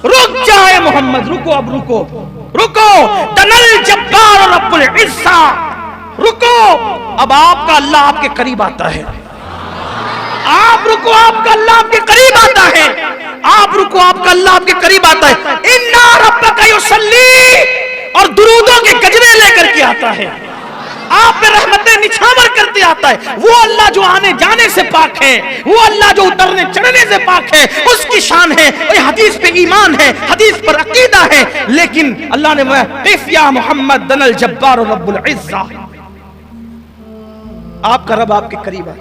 रुक जाए मोहम्मद, रुको, अब रुको, रुको। तनल जब्बार रब्बुल इज्जा, रुको। अब आपका अल्लाह आपके करीब आता है। आप रुको, आपका अल्लाह आपके करीब आता है। आप रुको, आपका अल्लाह आपके करीब आता है। इन्ना रब्बका युसल्ली, और दुरूदों के गजरे लेकर के आता है। आप पे रहमतें निछावर करते आता है। वो अल्लाह जो आने जाने से पाक है, वो अल्लाह जो उतरने चढ़ने से पाक है, उसकी शान है। हदीस पे ईमान है, हदीस पर अकीदा है। लेकिन अल्लाह ने क़िफ़ या मोहम्मद दनल जब्बार रब्बुल इज्जा, आपका रब आपके करीब है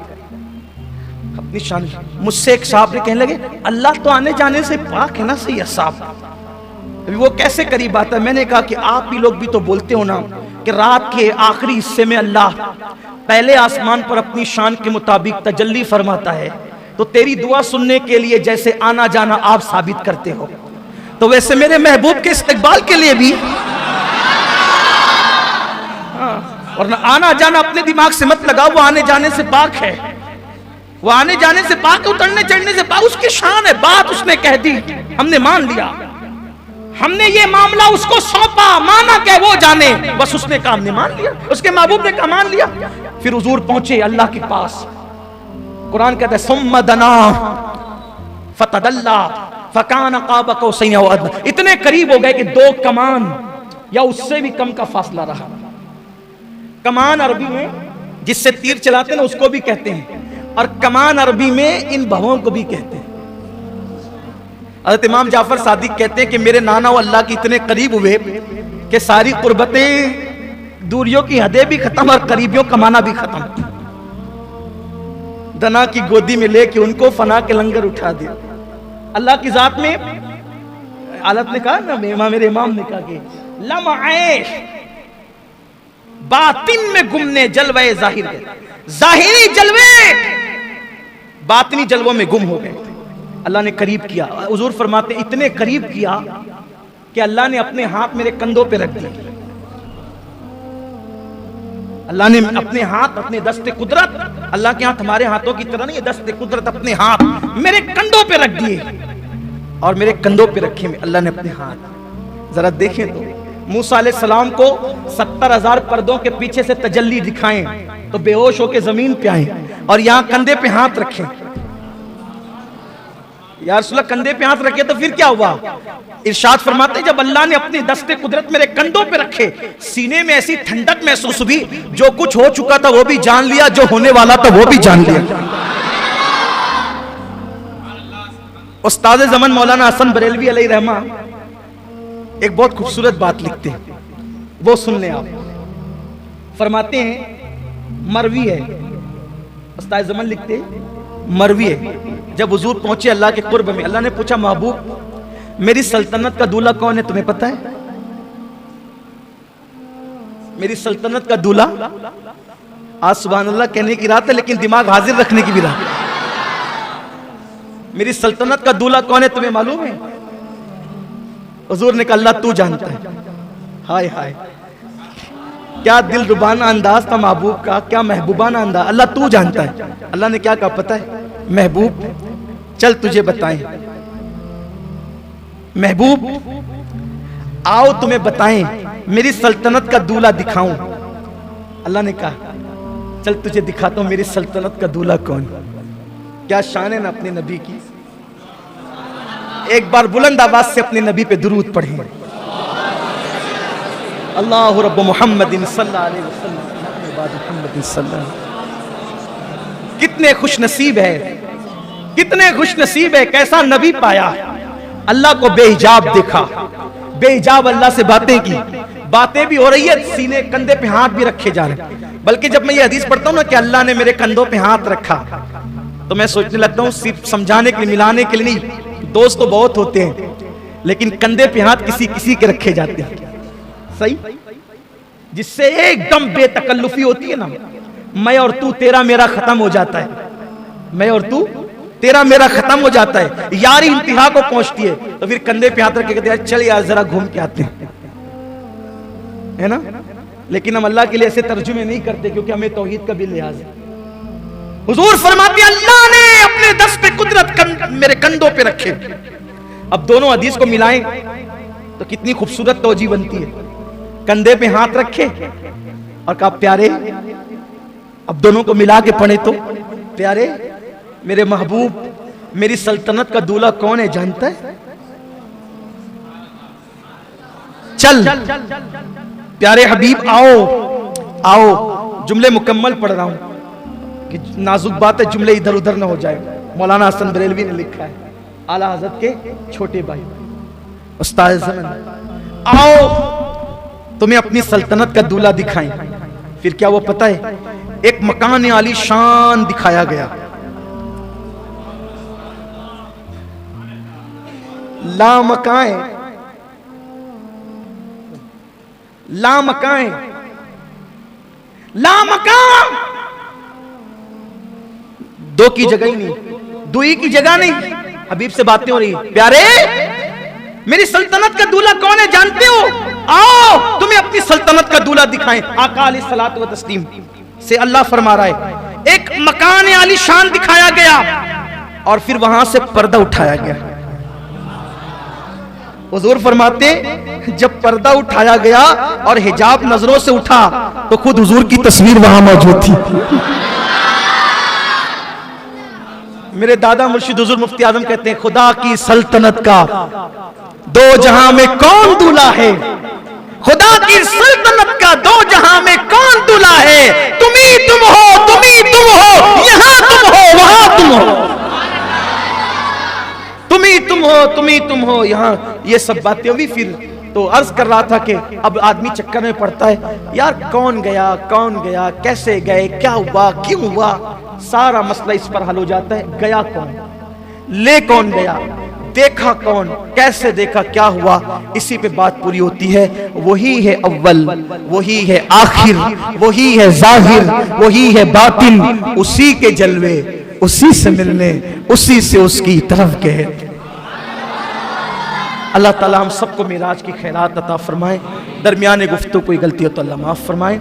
अपनी शान। मुझसे एक साहब ने कहने लगे, अल्लाह तो आने जाने से पाक है ना। सही है साहब, वो कैसे करीब आता है। मैंने कहा कि आप ही लोग भी तो बोलते हो ना कि रात के आखिरी हिस्से में अल्लाह पहले आसमान पर अपनी शान के मुताबिक तजल्ली फरमाता है। तो तेरी दुआ सुनने के लिए जैसे आना जाना आप साबित करते हो, तो वैसे मेरे महबूब के इस्तकबाल के लिए भी और ना आना जाना अपने दिमाग से मत लगाओ। वो आने जाने से पाक है, वो आने जाने से पाक, उतरने चढ़ने से पाक। उसकी शान है, बात उसने कह दी, हमने मान लिया, हमने ये मामला उसको सौंपा, माना क्या वो जाने, बस उसने कहा हमने मान लिया, उसके महबूब ने कहा मान लिया। फिर हुजूर पहुंचे अल्लाह के पास। कुरान कहता है सुम्मा दना फतदल्ला फकाना काबा कौसैन औ अदना, इतने करीब हो गए कि 2 कमान या उससे भी कम का फासला रहा। कमान अरबी में जिससे तीर चलाते हैं ना उसको भी कहते हैं, और कमान अरबी में इन भवों को भी कहते हैं। हज़रत इमाम जाफर सादिक कहते हैं कि मेरे नाना वो अल्लाह के इतने करीब हुए कि सारी कुर्बतें, दूरियों की हदें भी खत्म और करीबियों कमाना भी खत्म। दना की गोदी में लेके उनको फना के लंगर उठा दिया। अल्लाह की जात में आलत ने कहा ना, मेरे इमाम ने कहा कि लम्हे बातिन में गुमने जलवे जाहिर गए, जाहिरी जलवे बातिनी जलवों में गुम हो गए। अल्लाह ने करीब किया। हुजूर फरमाते इतने करीब किया कि अल्लाह ने अपने हाथ मेरे कंधों पे रख दिए। अल्लाह ने अपने हाथ, अपने दस्ते कुदरत, अल्लाह के हाथ हमारे हाथों की तरह नहीं है, दस्ते कुदरत अपने हाथ मेरे कंधों पे रख दिए। और मेरे कंधों पे रखे में अल्लाह ने अपने हाथ। जरा देखें तो मूसा अलैहि सलाम को 70,000 पर्दों के पीछे से तजल्ली दिखाएं तो बेहोश होके जमीन पे आए, और यहां कंधे पे हाथ रखे। यार रसूलुल्लाह कंधे पे हाथ रखे तो फिर क्या हुआ। इरशाद फरमाते जब अल्लाह ने अपने दस्ते कुदरत मेरे कंधों पे रखे, सीने में ऐसी ठंडक महसूस हुई, जो कुछ हो चुका था वो भी जान लिया, जो होने वाला था वो भी जान लिया। उस्ताद ज़मान मौलाना हसन बरेलवी अलैहि रहमा एक बहुत खूबसूरत बात लिखते हैं, वो सुन लें आप। फरमाते हैं मरवी है, उस्ताद ज़मान लिखते हैं मरवी है, जब हुजूर पहुंचे अल्लाह के कुर्ब में, अल्लाह ने पूछा महबूब मेरी सल्तनत का दूल्हा कौन है, तुम्हें पता है? मेरी सल्तनत का दूल्हा, आज सुभान अल्लाह कहने की रात है लेकिन दिमाग हाजिर रखने की भी रात है। मेरी सल्तनत का दूल्हा कौन है तुम्हें मालूम है? हुजूर ने कहा अल्लाह तू जानता है। हाय हाय, क्या दिल रुबाना अंदाज था महबूब का, क्या महबूबाना अंदाज। अल्लाह तू जानता है। अल्लाह ने क्या कहा पता है? महबूब चल तुझे बताएं, महबूब आओ तुम्हें बताएं, मेरी सल्तनत का दूल्हा दिखाऊं। अल्लाह ने कहा चल तुझे दिखाता हूं मेरी सल्तनत का दूल्हा कौन। क्या शान है ना अपने नबी की। एक बार बुलंद आवाज से अपने नबी पे दुरूद पढ़ें। अल्लाहु रब्बु मुहम्मदिन सल्लल्लाहु अलैहि वसल्लम। कितने खुश नसीब है, कितने खुश नसीब है, कैसा नबी पाया। अल्लाह को बेहिजाब देखा, बेहिजाब अल्लाह से बातें की, बातें भी हो रही है, सीने कंधे पे हाथ भी रखे जा रहे हैं। बल्कि जब मैं ये हदीस पढ़ता हूं ना कि अल्लाह ने मेरे कंधों पे हाथ रखा, तो मैं सोचने लगता हूं सिर्फ समझाने के लिए, मिलाने के लिए नहीं। दोस्त तो बहुत होते हैं, लेकिन कंधे पे हाथ किसी किसी के रखे जाते हैं, सही, जिससे एकदम बेतकल्लुफी होती है ना, मैं और तू तेरा मेरा खत्म हो जाता है, मैं और तू तेरा मेरा खत्म हो जाता है, यारी इंतहा को पहुंचती है। तो फिर कंधे पे हाथ रख के कहते हैं चल यार जरा घूम के आते हैं, है ना। लेकिन हम अल्लाह के लिए ऐसे तर्जुमे नहीं करते, क्योंकि हमें तौहीद का भी लिहाज है। हुजूर फरमाते अल्लाह ने अपने दस्ते कुदरत मेरे कंधों पे रखे। अब दोनों हदीस को मिलाएं तो कितनी खूबसूरत तौजी बनती है। कंधे पे हाथ रखे और कहा प्यारे, अब दोनों को मिला के पढ़े तो प्यारे मेरे महबूब, मेरी सल्तनत का दूल्हा कौन है जानता है? चल प्यारे हबीब आओ आओ। जुमले मुकम्मल पढ़ रहा हूं कि नाजुक बात है, जुमले इधर उधर ना हो जाए। मौलाना हसन बरेलवी ने लिखा है, आला हजरत के छोटे भाई उस्ताद ज़मान, आओ तुम्हें अपनी सल्तनत का दूल्हा दिखाएं। फिर क्या वो पता है, एक मकान आली शान दिखाया गया, लामकाएं लामकाएं लामकां, दो की जगह ही नहीं, दुई की जगह नहीं। हबीब से बातें हो रही, प्यारे मेरी सल्तनत का दूल्हा कौन है जानते हो? आओ तुम्हें अपनी सल्तनत का दूल्हा दिखाएं। आका अलैहिस्सलातु व तस्लीम से अल्लाह फरमा रहा है, एक मकान आली शान दिखाया गया और फिर वहां से पर्दा उठाया गया। हुजूर फरमाते जब पर्दा उठाया गया और हिजाब नजरों से उठा तो खुद हुजूर की तस्वीर वहां मौजूद थी। मेरे दादा मुर्शिद हुजूर मुफ्ती आजम कहते हैं, खुदा की सल्तनत का दो जहां में कौन दूल्हा है? खुदा की सल्तनत का दो जहां में कौन दूल्हा है? तुम ही तुम हो, तुम ही तुम हो, यहां तुम हो, वहां तुम हो, तुम ही तुम हो, तुम ही तुम हो यहाँ। ये सब बातें हुई। फिर तो अर्ज कर रहा था कि अब आदमी चक्कर में पड़ता है, यार कौन गया, कैसे गए, क्या हुआ, क्यों हुआ, सारा मसला इस पर हल हो जाता है। गया कौन, ले कौन गया, देखा कौन, कैसे देखा, क्या हुआ, इसी पे बात पूरी होती है। वही है अव्वल, वही है आखिर, वही है जाहिर, वही है बातिन, उसी के जलवे, उसी से मिलने, उसी से उसकी तरफ के। अल्लाह ताला हम सबको मिराज की खैरात अता फरमाए। दरमियान गुफ्तगू कोई गलती हो तो अल्लाह माफ फरमाए।